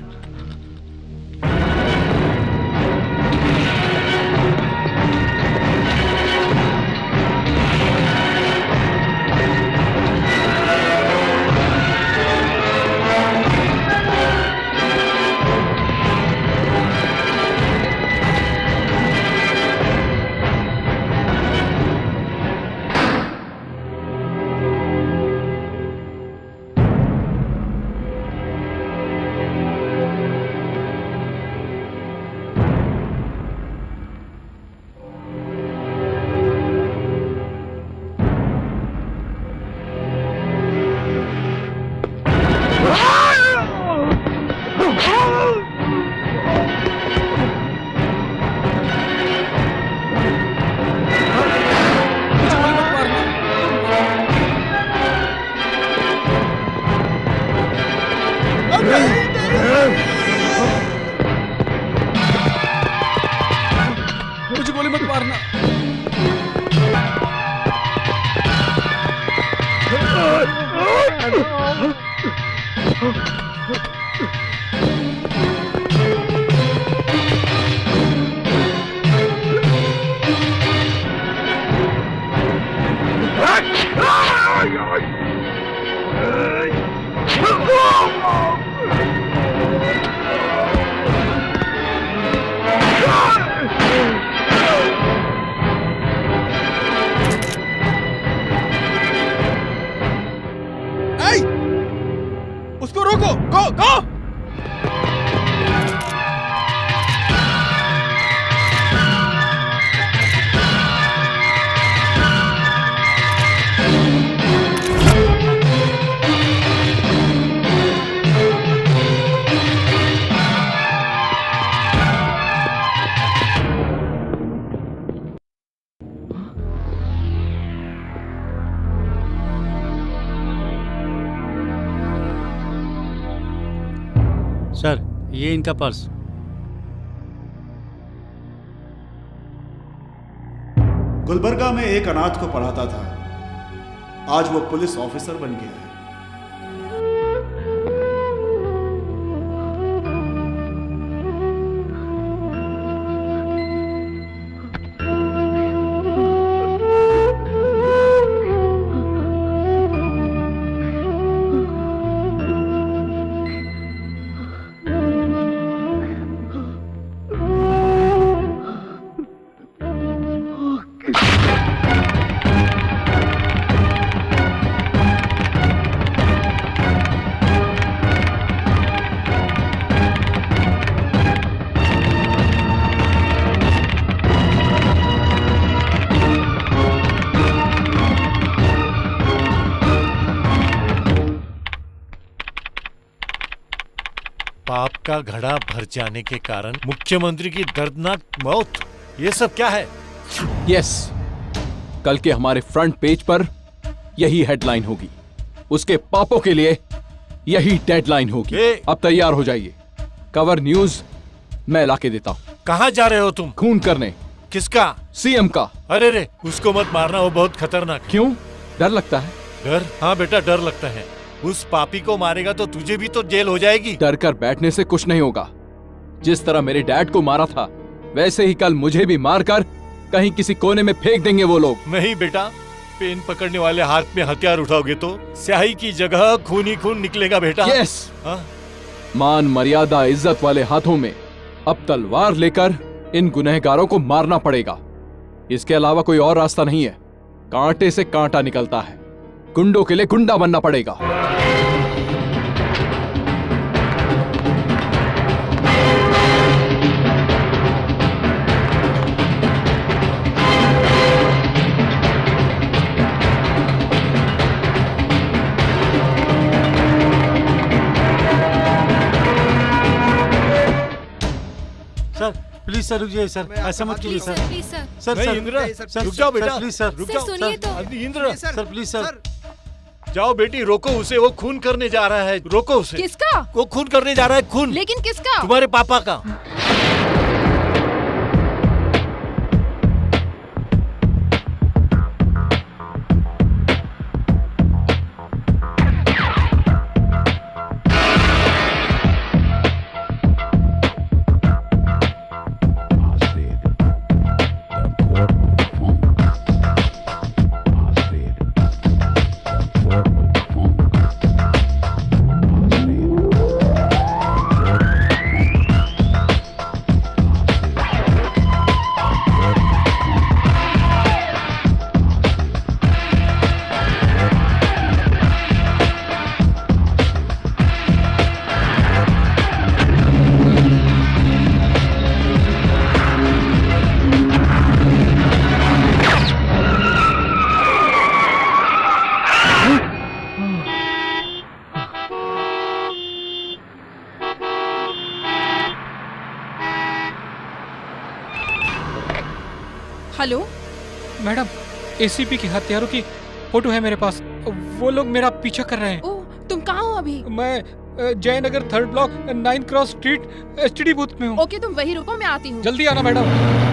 मुझे गोली मत मारना। उसको रोको, गो गो। सर, ये इनका पर्स। गुलबर्गा में एक अनाथ को पढ़ाता था, आज वो पुलिस ऑफिसर बन गया है। का घड़ा भर जाने के कारण मुख्यमंत्री की दर्दनाक मौत, ये सब क्या है? यस, कल के हमारे फ्रंट पेज पर यही हेडलाइन होगी। उसके पापों के लिए यही डेडलाइन होगी। अब तैयार हो जाइए, कवर न्यूज मैं लाके देता हूँ। कहाँ जा रहे हो तुम? खून करने। किसका? सीएम का। अरे रे, उसको मत मारना, वो बहुत खतरनाक है। क्यों? डर लगता है? डर? हाँ बेटा, डर लगता है। उस पापी को मारेगा तो तुझे भी तो जेल हो जाएगी। डर कर बैठने से कुछ नहीं होगा। जिस तरह मेरे डैड को मारा था, वैसे ही कल मुझे भी मारकर कहीं किसी कोने में फेंक देंगे वो लोग। नहीं बेटा, पेन पकड़ने वाले हाथ में हथियार उठाओगे तो स्याही की जगह खून ही खून निकलेगा बेटा। यस। मान मर्यादा इज्जत वाले हाथों में अब तलवार लेकर इन गुनहगारों को मारना पड़ेगा। इसके अलावा कोई और रास्ता नहीं है। कांटे से कांटा निकलता है, गुंडों के लिए गुंडा बनना पड़ेगा। सर प्लीज सर रुकिए सर, ऐसा मत कीजिए सर। Please sir. सर नहीं, सर इंदिरा, सर रुक जाओ बेटा, प्लीज सर, रुक सर, जाओ। सुनिए तो। Indira, sir please sir. जाओ बेटी, रोको उसे, वो खून करने जा रहा है, रोको उसे। किसका? वो खून करने जा रहा है, खून। लेकिन किसका? तुम्हारे पापा का। हेलो मैडम, एसीपी के हत्यारों की फोटो है मेरे पास। वो लोग मेरा पीछा कर रहे हैं। ओह, तुम कहाँ हो अभी? मैं Jaynagar 3rd block 9 cross street STD booth में हूँ। ओके, तुम वही रुको, मैं आती हूँ। जल्दी आना मैडम।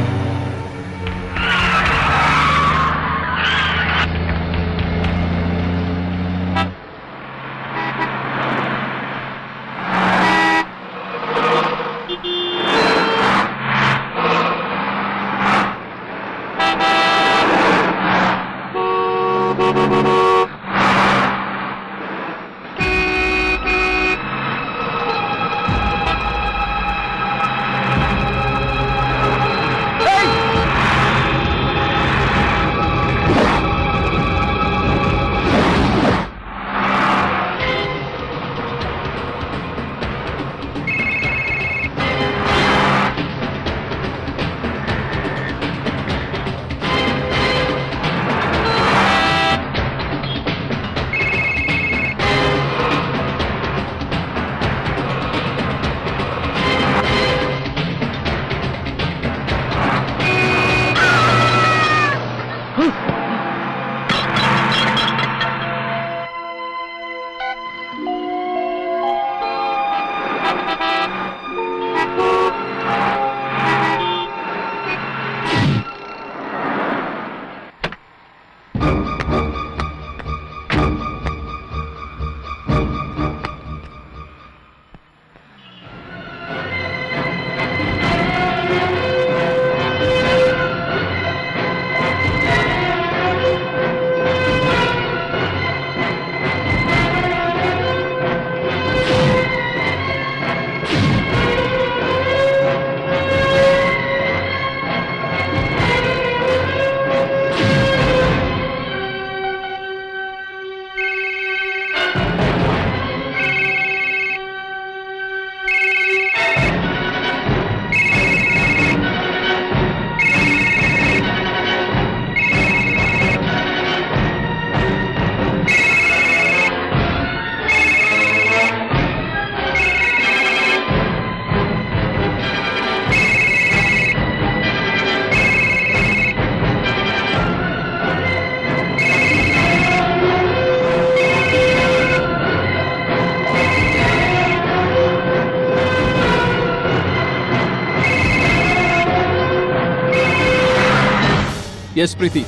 यस प्रीति।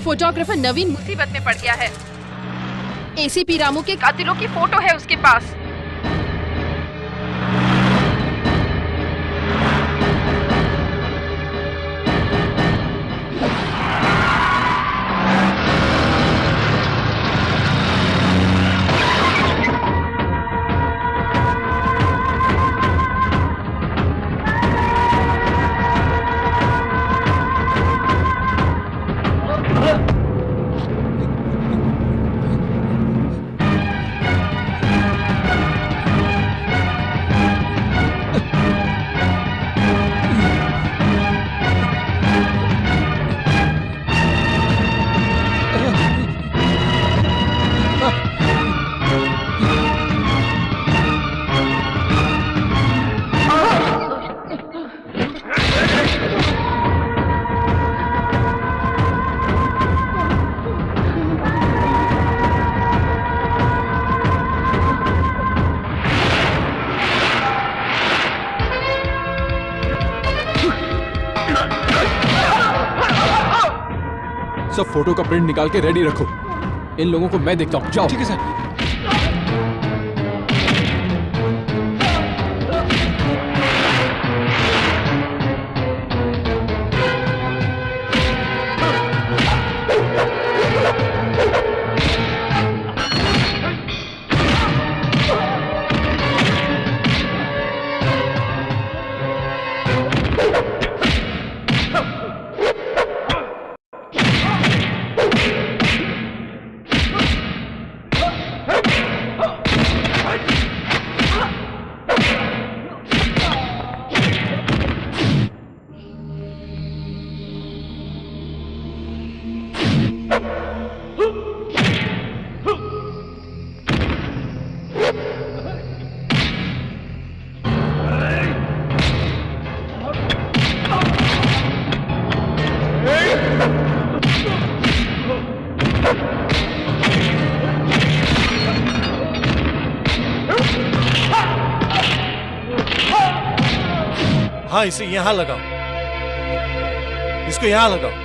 फोटोग्राफर नवीन मुसीबत में पड़ गया है। एसीपी रामू के कातिलों की फोटो है उसके पास। सब फोटो का प्रिंट निकाल के रेडी रखो। इन लोगों को मैं देखता हूँ। जाओ। ठीक है सर। हाँ, इसे यहाँ लगाओ, इसको यहाँ लगाओ।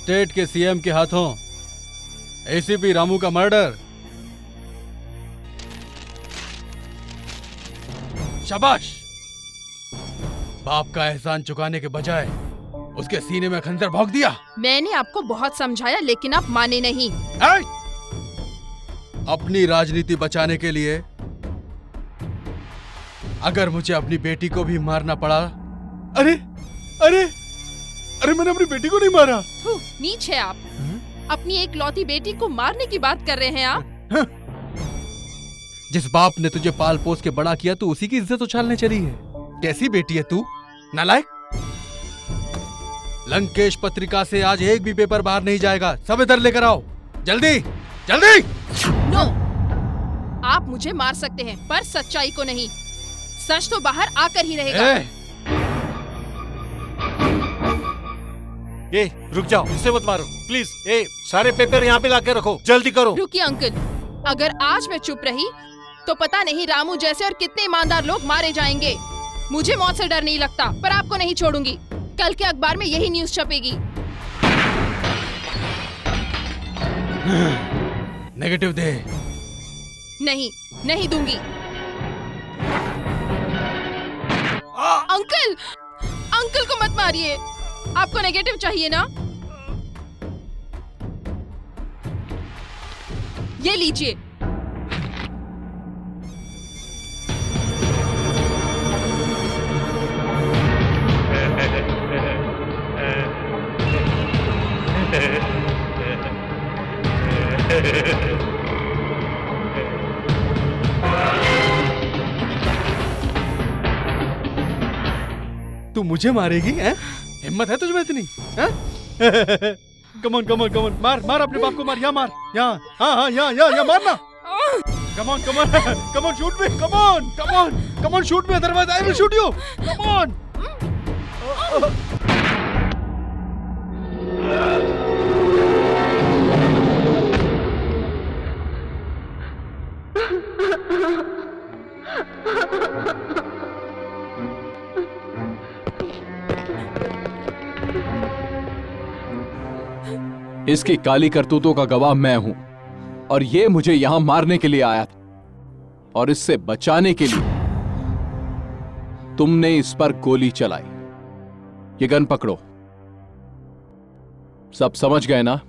स्टेट के सीएम के हाथों एसीपी रामू का मर्डर। शाबाश। बाप का एहसान चुकाने के बजाय उसके सीने में खंजर भोंक दिया। मैंने आपको बहुत समझाया लेकिन आप माने नहीं। अपनी राजनीति बचाने के लिए अगर मुझे अपनी बेटी को भी मारना पड़ा। अरे अरे अरे मैंने अपनी बेटी को नहीं मारा। नीच है आप। अपनी एक लौती बेटी को मारने की बात कर रहे हैं आप। जिस बाप ने तुझे पाल पोस के बड़ा किया तू उसी की इज्जत उछालने चली है। कैसी बेटी है तू, नालायक। लंकेश पत्रिका से आज एक भी पेपर बाहर नहीं जाएगा। सब इधर लेकर आओ, जल्दी जल्दी। नो, आप मुझे मार सकते हैं पर सच्चाई को नहीं। सच तो बाहर आकर ही रहेगा। ए, रुक जाओ, इसे मत मारो प्लीज। ए, सारे पेपर यहाँ पे लाके रखो, जल्दी करो। रुकिए अंकल, अगर आज मैं चुप रही तो पता नहीं रामू जैसे और कितने ईमानदार लोग मारे जाएंगे। मुझे मौत से डर नहीं लगता, पर आपको नहीं छोड़ूंगी। कल के अखबार में यही न्यूज़ छपेगी। नेगेटिव दे। नहीं, नहीं दूंगी। अंकल, अंकल को मत मारिए। आपको नेगेटिव चाहिए ना? ये लीजिए। तू मुझे मारेगी हैं? हिम्मत है तुझमें इतनी? कमॉन कमॉन कमॉन, मार मार अपने बाप को, मार। यहाँ मार, यहाँ। हाँ हाँ यहाँ यहाँ यहाँ मारना। Come on come on come on, shoot me. Come on come on come on, shoot me, otherwise I will shoot you. Come on. इसकी काली करतूतों का गवाह मैं हूं और ये मुझे यहां मारने के लिए आया था और इससे बचाने के लिए तुमने इस पर गोली चलाई। ये गन पकड़ो। सब समझ गए ना?